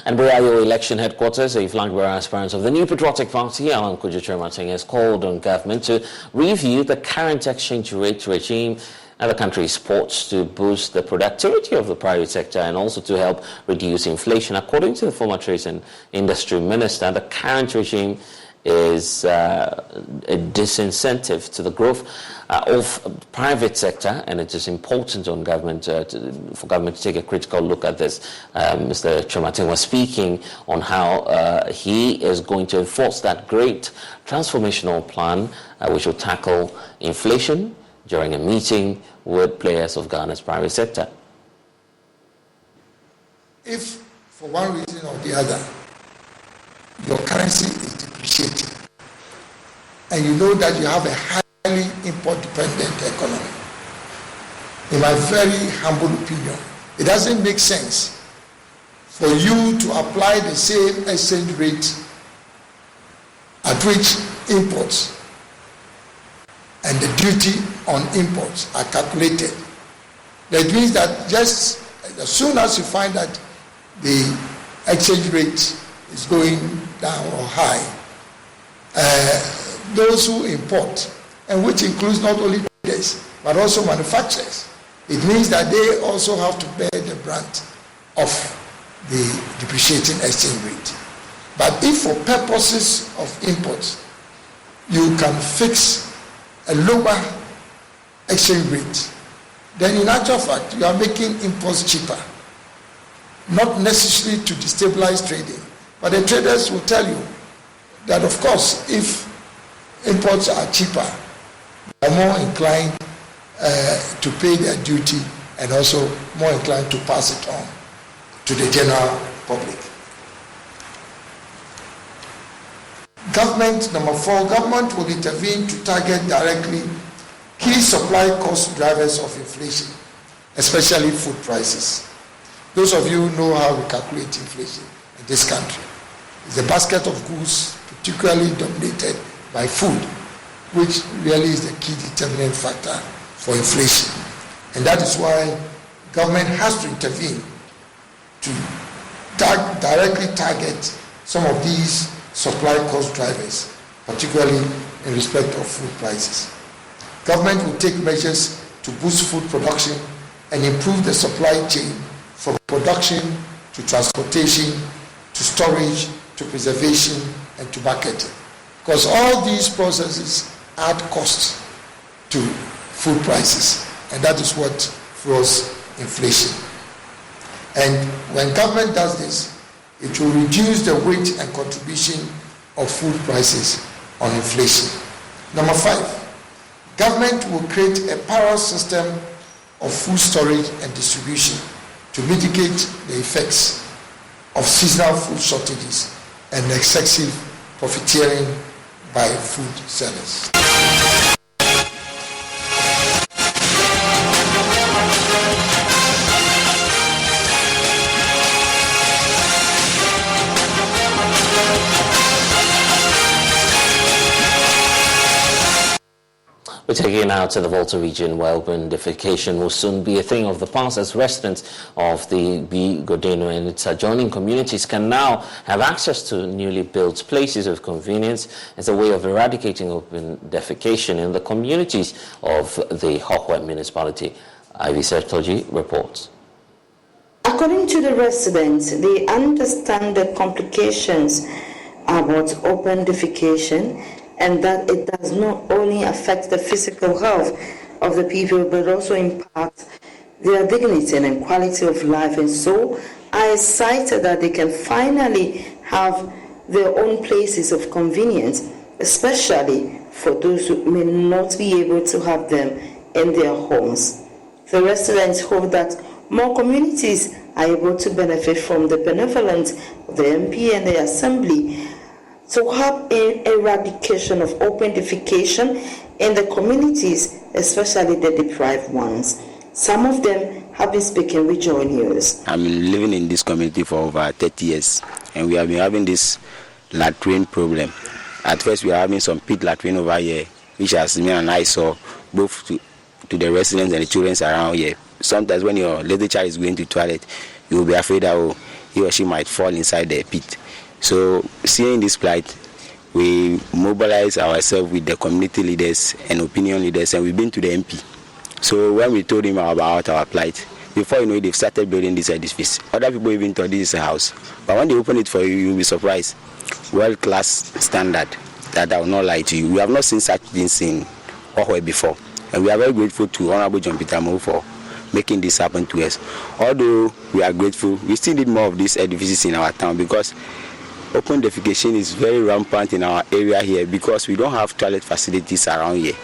And we are your election headquarters. A flag-bearer aspirant of the New Patriotic Party, Alan Kujichirmating, has called on government to review the current exchange rate regime and the country's ports to boost the productivity of the private sector and also to help reduce inflation. According to the former Trade and Industry Minister, the current regime is a disincentive to the growth of private sector, and it is important on government for government to take a critical look at this. Mr. Chirmating was speaking on how he is going to enforce that great transformational plan which will tackle inflation during a meeting with players of Ghana's private sector. If for one reason or the other your currency is depreciating, and you know that you have a highly import-dependent economy, in my very humble opinion, it doesn't make sense for you to apply the same exchange rate at which imports and the duty on imports are calculated. That means that just as soon as you find that the exchange rate is going down or high, those who import, and which includes not only traders but also manufacturers, it means that they also have to bear the brunt of the depreciating exchange rate. But if for purposes of imports you can fix a lower exchange rate, then in actual fact you are making imports cheaper, not necessarily to destabilize trading. But the traders will tell you that, of course, if imports are cheaper, they are more inclined to pay their duty and also more inclined to pass it on to the general public. Government, number 4, government will intervene to target directly key supply cost drivers of inflation, especially food prices. Those of you who know how we calculate inflation in this country. It's a basket of goods particularly dominated by food, which really is the key determinant factor for inflation. And that is why government has to intervene to directly target some of these supply cost drivers, particularly in respect of food prices. Government will take measures to boost food production and improve the supply chain from production to transportation to storage to preservation and to marketing. Because all these processes add cost to food prices, and that is what fuels inflation. And when government does this, it will reduce the weight and contribution of food prices on inflation. Number 5, government will create a parallel system of food storage and distribution to mitigate the effects of seasonal food shortages and excessive profiteering by food sellers. We're taking now to the Volta region, where open defecation will soon be a thing of the past, as residents of the B. Godeno and its adjoining communities can now have access to newly built places of convenience as a way of eradicating open defecation in the communities of the Hokwe municipality. Ivy Sertoji reports. According to the residents, they understand the complications about open defecation and that it does not only affect the physical health of the people but also impact their dignity and quality of life, and so are excited that they can finally have their own places of convenience, especially for those who may not be able to have them in their homes. The residents hope that more communities are able to benefit from the benevolence of the MP and the Assembly to help in eradication of open defecation in the communities, especially the deprived ones. Some of them have been speaking with Joy News. I'm living in this community for over 30 years, and we have been having this latrine problem. At first, we were having some pit latrine over here, which has me and I saw both to the residents and the children around here. Sometimes when your little child is going to the toilet, you will be afraid that he or she might fall inside the pit. So, seeing this plight, we mobilize ourselves with the community leaders and opinion leaders, and we've been to the MP. So, when we told him about our plight, before you know it, they've started building this edifice. Other people even thought this is a house. But when they open it for you, you'll be surprised. World-class standard, that I will not lie to you. We have not seen such things in Ohwe before. And we are very grateful to Honorable John Peter Mo for making this happen to us. Although we are grateful, we still need more of these edifices in our town, because open defecation is very rampant in our area here because we don't have toilet facilities around here.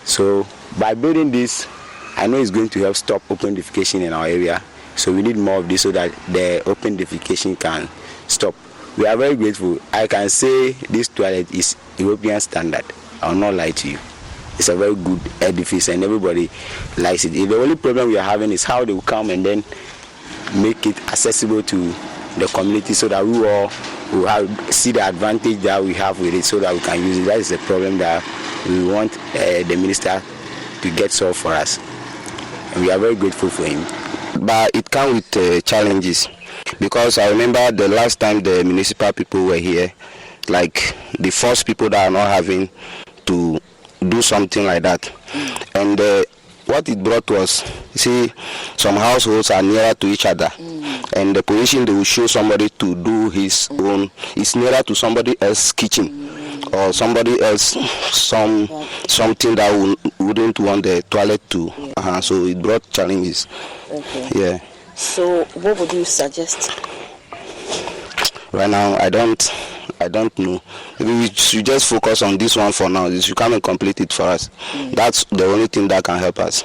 So by building this, I know it's going to help stop open defecation in our area. So we need more of this so that the open defecation can stop. We are very grateful. I can say this toilet is European standard. I will not lie to you. It's a very good edifice and everybody likes it. The only problem we are having is how they will come and then make it accessible to the community so that we all will see the advantage that we have with it so that we can use it. That is the problem that we want the minister to get solved for us. And we are very grateful for him. But it comes with challenges, because I remember the last time the municipal people were here, like the first people that are not having to do something like that. And what it brought was, see, some households are nearer to each other. And the position they will show somebody to do his own is nearer to somebody else's kitchen. Or somebody else, something that wouldn't want the toilet to. So it brought challenges. Okay. Yeah. So what would you suggest? Right now, I don't know. Maybe we should just focus on this one for now. You should come and complete it for us. That's the only thing that can help us.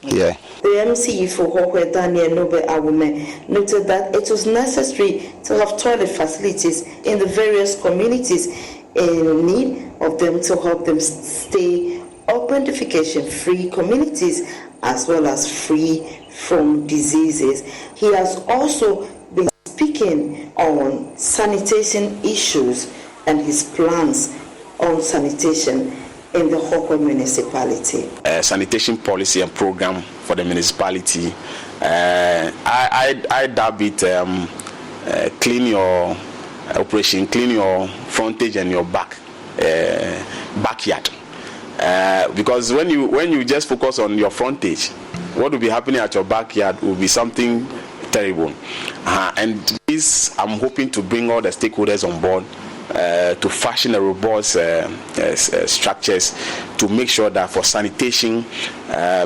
Yeah. The MC for Hokwe Daniel Nobe Awume noted that it was necessary to have toilet facilities in the various communities in need of them to help them stay open defecation free communities as well as free from diseases. He has also been speaking on sanitation issues and his plans on sanitation in the Hokwe municipality. Sanitation policy and program for the municipality. I dab it, clean your operation, clean your frontage and your backyard. Because when you just focus on your frontage, what will be happening at your backyard will be something terrible. And this, I'm hoping to bring all the stakeholders on board to fashion a robust structures to make sure that for sanitation,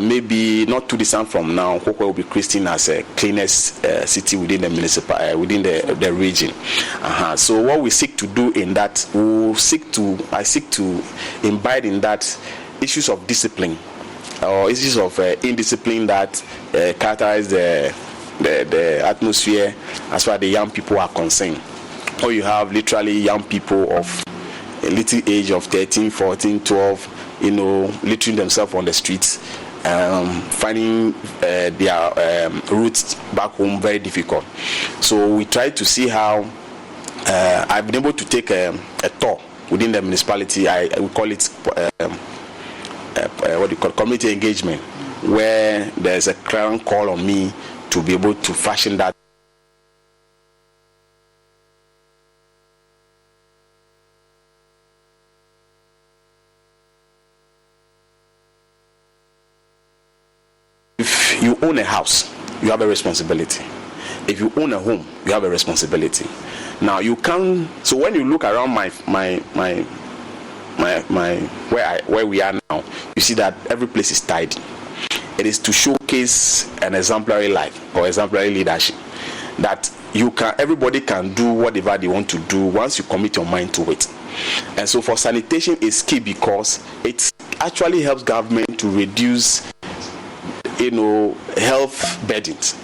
maybe not too distant from now, Hokwe will be christened as a cleanest city within the within the region. So what we seek to do in that, I seek to imbibe in that issues of discipline, or issues of indiscipline that characterize the atmosphere as far as the young people are concerned. Or you have literally young people of a little age of 13, 14, 12, littering themselves on the streets, finding their routes back home very difficult. So we try to see how I've been able to take a tour within the municipality. We call it community engagement, where there's a clear call on me to be able to fashion that. If you own a house, you have a responsibility. If you own a home, you have a responsibility. Now you can. So when you look around where we are now, you see that every place is tidy. It is to showcase an exemplary life or exemplary leadership, that everybody can do whatever they want to do once you commit your mind to it. And so for sanitation is key, because it actually helps government to reduce health burdens,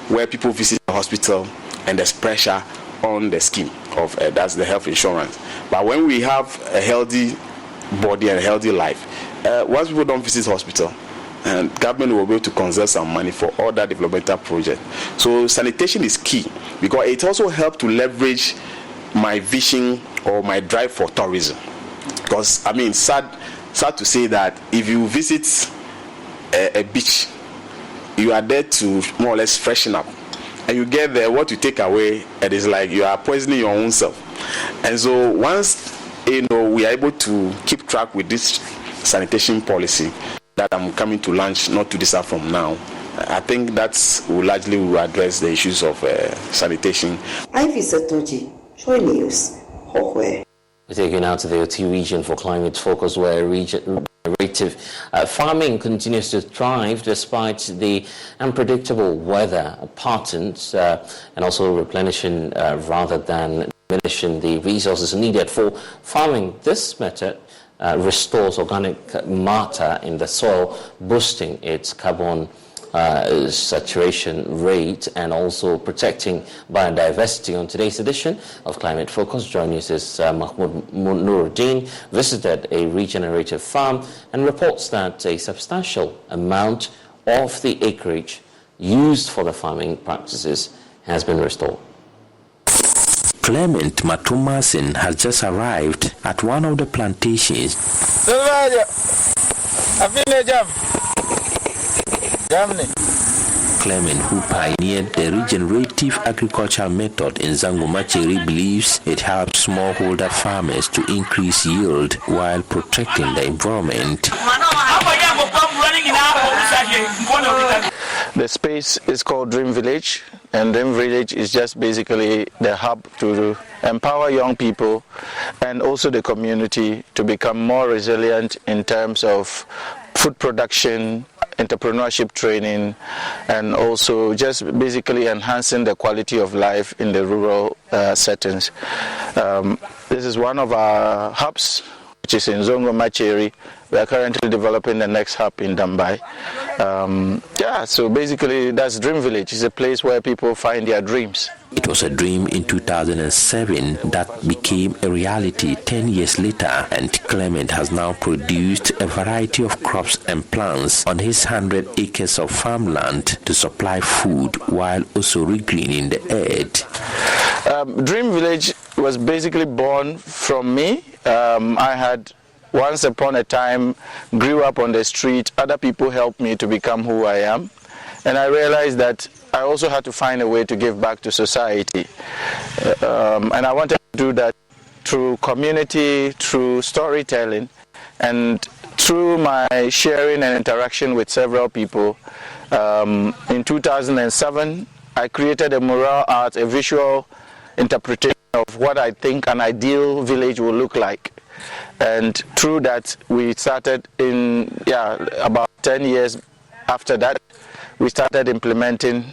where people visit the hospital and there's pressure on the scheme of that's the health insurance. But when we have a healthy body and a healthy life, once people don't visit hospital, and government will be able to conserve some money for all that developmental project. So sanitation is key, because it also helps to leverage my vision or my drive for tourism. Because sad to say that if you visit a beach, you are there to more or less freshen up, and you get there, what you take away, it is like you are poisoning your own self. And so once we are able to keep track with this sanitation policy that I'm coming to launch not too distant from now, I think that will largely address the issues of sanitation. Ivy Satoji, Joy News, Hokwe. We're taking out to the OT region for climate focus, where regenerative farming continues to thrive despite the unpredictable weather patterns and also replenishing rather than diminishing the resources needed for farming. This method restores organic matter in the soil, boosting its carbon saturation rate and also protecting biodiversity. On today's edition of Climate Focus, joining us is Mahmoud Nuruddin, visited a regenerative farm and reports that a substantial amount of the acreage used for the farming practices has been restored. Clement Matumasin has just arrived at one of the plantations. Clement, who pioneered the regenerative agriculture method in Zangomacheri, believes it helps smallholder farmers to increase yield while protecting the environment. The space is called Dream Village, and Dream Village is just basically the hub to empower young people and also the community to become more resilient in terms of food production, entrepreneurship training, and also just basically enhancing the quality of life in the rural settings. This is one of our hubs, which is in Zongo Macheri. We are currently developing the next hub in Dambai. So basically that's Dream Village. It's a place where people find their dreams. It was a dream in 2007 that became a reality 10 years later, and Clement has now produced a variety of crops and plants on his 100 acres of farmland to supply food while also regreening the earth. Dream Village was basically born from me. I had once upon a time grew up on the street. Other people helped me to become who I am, and I realized that I also had to find a way to give back to society, and I wanted to do that through community, through storytelling, and through my sharing and interaction with several people. In 2007 I created a mural art, a visual interpretation of what I think an ideal village will look like. And through that, we started about 10 years after that, we started implementing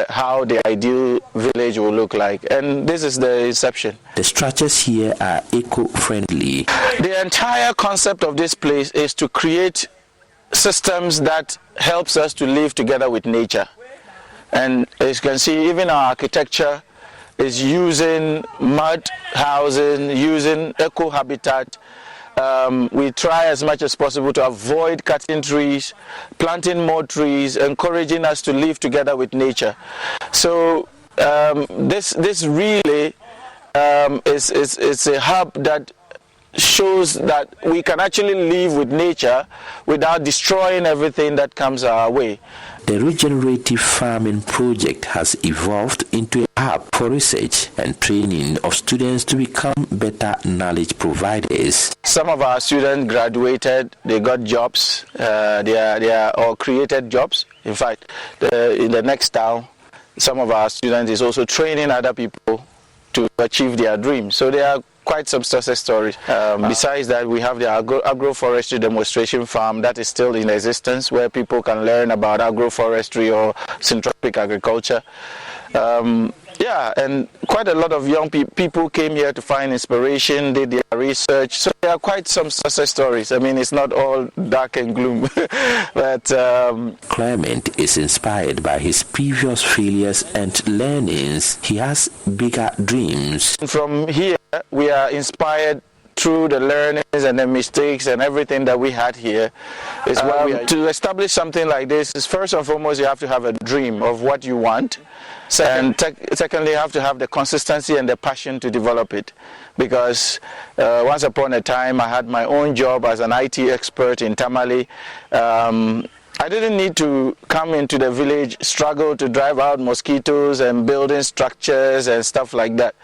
how the ideal village will look like. And this is the inception. The structures here are eco-friendly. The entire concept of this place is to create systems that helps us to live together with nature. And as you can see, even our architecture is using mud housing, using eco-habitat. We try as much as possible to avoid cutting trees, planting more trees, encouraging us to live together with nature. So this really is a hub that shows that we can actually live with nature without destroying everything that comes our way. The regenerative farming project has evolved into a hub for research and training of students to become better knowledge providers. Some of our students graduated, they got jobs, they are or created jobs. In fact, in the next town, some of our students is also training other people to achieve their dreams. So they are quite some success stories. Besides that, we have the agroforestry demonstration farm that is still in existence, where people can learn about agroforestry or syntropic agriculture. And quite a lot of young people came here to find inspiration, did their research. So there are quite some success stories. I mean, it's not all dark and gloom. But Clement is inspired by his previous failures and learnings. He has bigger dreams. From here, we are inspired through the learnings and the mistakes and everything that we had here. To establish something like this is, first and foremost, you have to have a dream of what you want. And secondly, you have to have the consistency and the passion to develop it. Because once upon a time, I had my own job as an IT expert in Tamale. I didn't need to come into the village, struggle to drive out mosquitoes and building structures and stuff like that.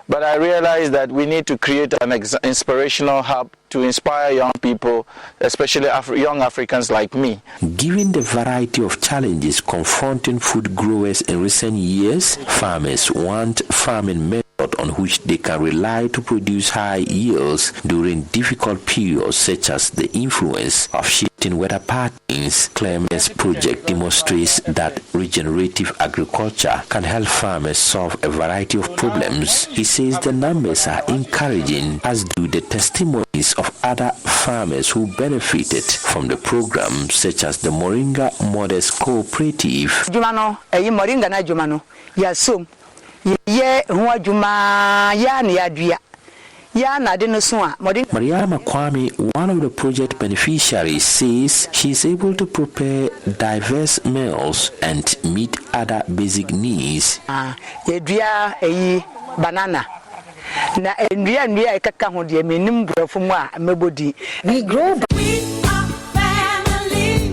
But I realized that we need to create an inspirational hub to inspire young people, especially young Africans like me. Given the variety of challenges confronting food growers in recent years, farmers want farming methods on which they can rely to produce high yields during difficult periods, such as the influence of shifting weather patterns. Clement's project demonstrates that regenerative agriculture can help farmers solve a variety of problems. He says the numbers are encouraging, as do the testimonies of other farmers who benefited from the program, such as the Moringa Mothers Cooperative. Mariama Kwame, one of the project beneficiaries, says she is able to prepare diverse meals and meet other basic needs. Banana. We grow.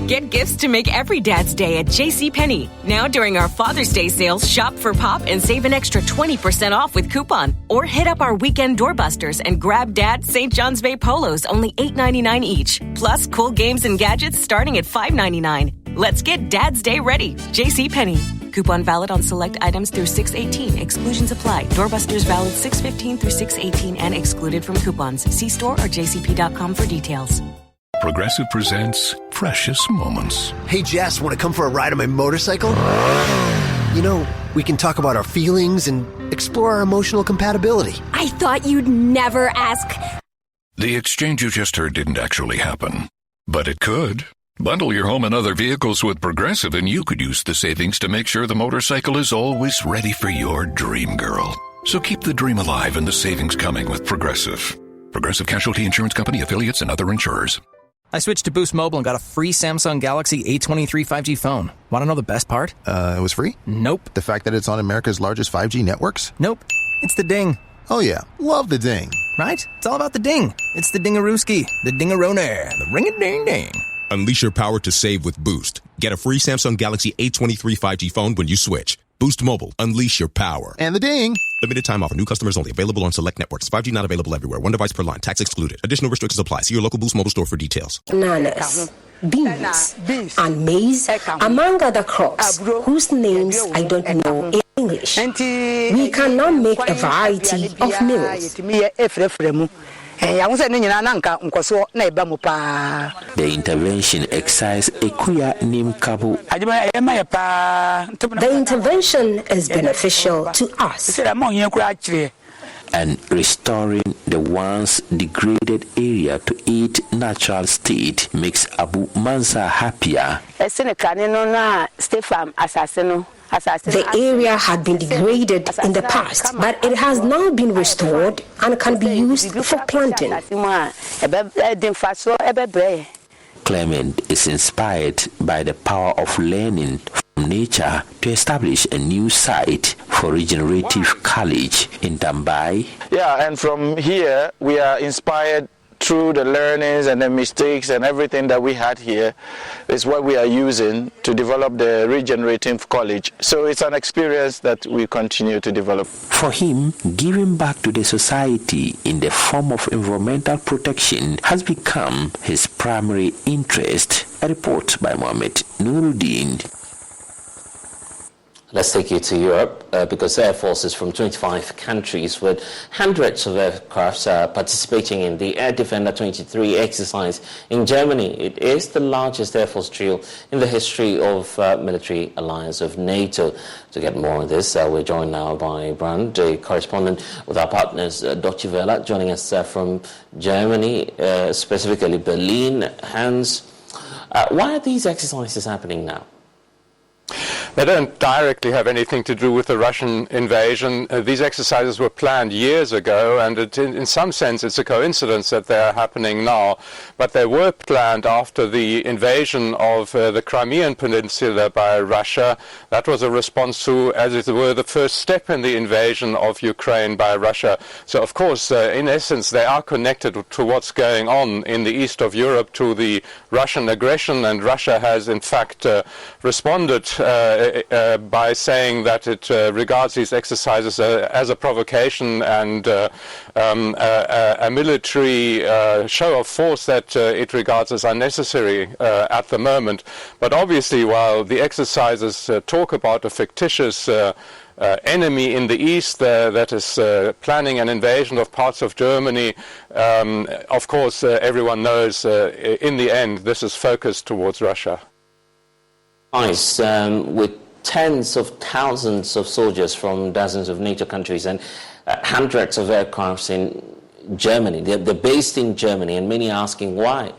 Get gifts to make every Dad's Day at JCPenney. Now during our Father's Day sales, shop for Pop and save an extra 20% off with coupon. Or hit up our weekend doorbusters and grab Dad St. John's Bay polos, only $8.99 each. Plus cool games and gadgets starting at $5.99. Let's get Dad's Day ready. JCPenney. Coupon valid on select items through 6/18. Exclusions apply. Doorbusters valid 6/15 through 6/18 and excluded from coupons. See store or jcp.com for details. Progressive presents Precious Moments. Hey, Jess, want to come for a ride on my motorcycle? You know, we can talk about our feelings and explore our emotional compatibility. I thought you'd never ask. The exchange you just heard didn't actually happen, but it could. Bundle your home and other vehicles with Progressive and you could use the savings to make sure the motorcycle is always ready for your dream girl. So keep the dream alive and the savings coming with Progressive. Progressive Casualty Insurance Company, affiliates, and other insurers. I switched to Boost Mobile and got a free Samsung Galaxy A23 5G phone. Want to know the best part? It was free? Nope. The fact that it's on America's largest 5G networks? Nope. It's the ding. Oh yeah, love the ding. Right? It's all about the ding. It's the dingarooski, the dingarone, the ring-a-ding-ding. Unleash your power to save with Boost. Get a free Samsung Galaxy A23 5G phone when you switch. Boost Mobile. Unleash your power. And the ding. Limited time offer. New customers only. Available on select networks. 5G not available everywhere. One device per line. Tax excluded. Additional restrictions apply. See your local Boost Mobile store for details. Bananas, beans, and maize, among other crops whose names I don't know in English. We cannot make a variety of meals. The intervention excites Ekuya Nimkabu. The intervention is beneficial to us. and restoring the once degraded area to its natural state makes Abu Mansa happier. The area had been degraded in the past, but it has now been restored and can be used for planting. Clement is inspired by the power of learning from nature to establish a new site for regenerative college in Tambai. Yeah, and from here we are inspired through the learnings and the mistakes and everything that we had here is what we are using to develop the regenerative college. So it's an experience that we continue to develop. For him, giving back to the society in the form of environmental protection has become his primary interest. A report by Mohammed Nuruddin. Let's take you to Europe because air forces from 25 countries with hundreds of aircrafts participating in the Air Defender 23 exercise in Germany. It is the largest air force drill in the history of military alliance of NATO. To get more on this, we're joined now by Brand, a correspondent with our partners Deutsche Welle, joining us from Germany, specifically Berlin. Hans, why are these exercises happening now? They don't directly have anything to do with the Russian invasion. These exercises were planned years ago, and in some sense it's a coincidence that they are happening now. But they were planned after the invasion of the Crimean Peninsula by Russia. That was a response to, as it were, the first step in the invasion of Ukraine by Russia. So, of course, in essence, they are connected to what's going on in the east of Europe, to the Russian aggression, and Russia has, in fact, responded by saying that it regards these exercises as a provocation and a military show of force that it regards as unnecessary at the moment. But obviously, while the exercises talk about a fictitious enemy in the east that is planning an invasion of parts of Germany, of course, everyone knows in the end this is focused towards Russia. Nice, with tens of thousands of soldiers from dozens of NATO countries and hundreds of aircrafts in Germany. They're based in Germany, and many are asking why.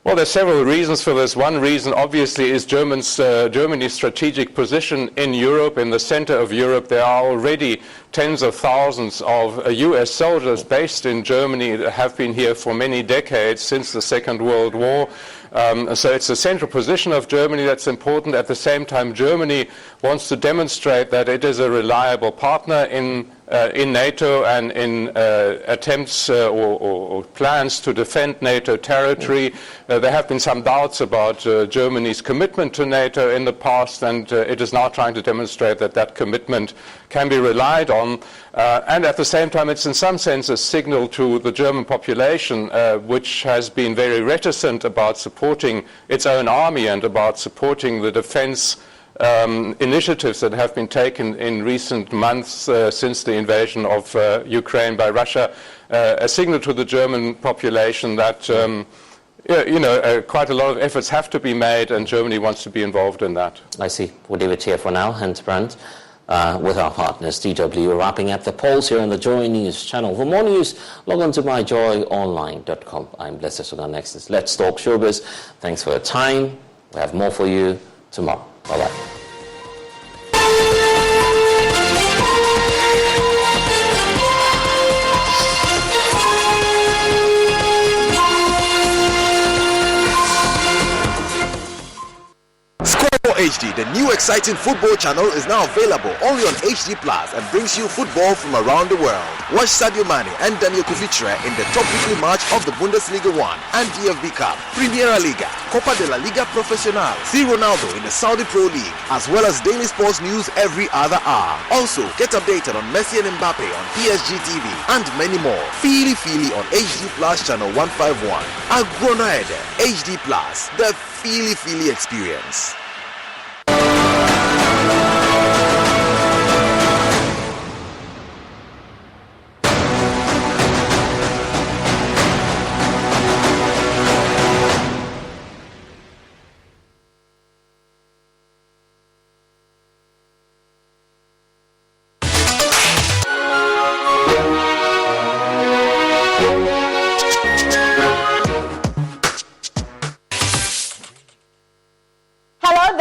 Well, there's several reasons for this. One reason, obviously, is Germany's strategic position in Europe, in the center of Europe. There are already tens of thousands of U.S. soldiers based in Germany that have been here for many decades, since the Second World War. So it's the central position of Germany that's important. At the same time, Germany wants to demonstrate that it is a reliable partner in NATO and in attempts or plans to defend NATO territory. There have been some doubts about Germany's commitment to NATO in the past, and it is now trying to demonstrate that that commitment can be relied on. And at the same time, it's in some sense a signal to the German population, which has been very reticent about supporting its own army and about supporting the defense initiatives that have been taken in recent months since the invasion of Ukraine by Russia, a signal to the German population that quite a lot of efforts have to be made, and Germany wants to be involved in that. I see. We'll leave it here for now. Hans Brandt with our partners DW, wrapping up the polls here on the Joy News channel. For more news, log on to myjoyonline.com. I'm Blessed Sugan. Next is Let's Talk Showbiz. Thanks for your time. We have more for you tomorrow. Bye-bye. HD, the new exciting football channel, is now available only on HD Plus and brings you football from around the world. Watch Sadio Mane and Daniel Kuvitre in the top weekly match of the Bundesliga 1 and DFB Cup, Primera Liga, Copa de la Liga Profesional. See Ronaldo in the Saudi Pro League, as well as daily sports news every other hour. Also, get updated on Messi and Mbappe on PSG TV and many more. Feely on HD Plus channel 151. Agronaede, HD Plus, the Feely experience.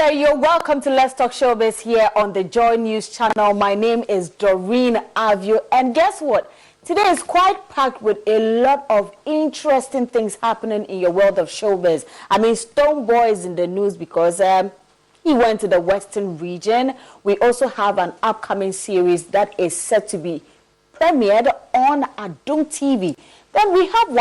there, you're welcome to Let's Talk Showbiz here on the Joy News channel. My name is Doreen Avio, and guess what? Today is quite packed with a lot of interesting things happening in your world of showbiz. I mean, Stone Boy is in the news because he went to the Western region. We also have an upcoming series that is set to be premiered on Adum TV. Then we have one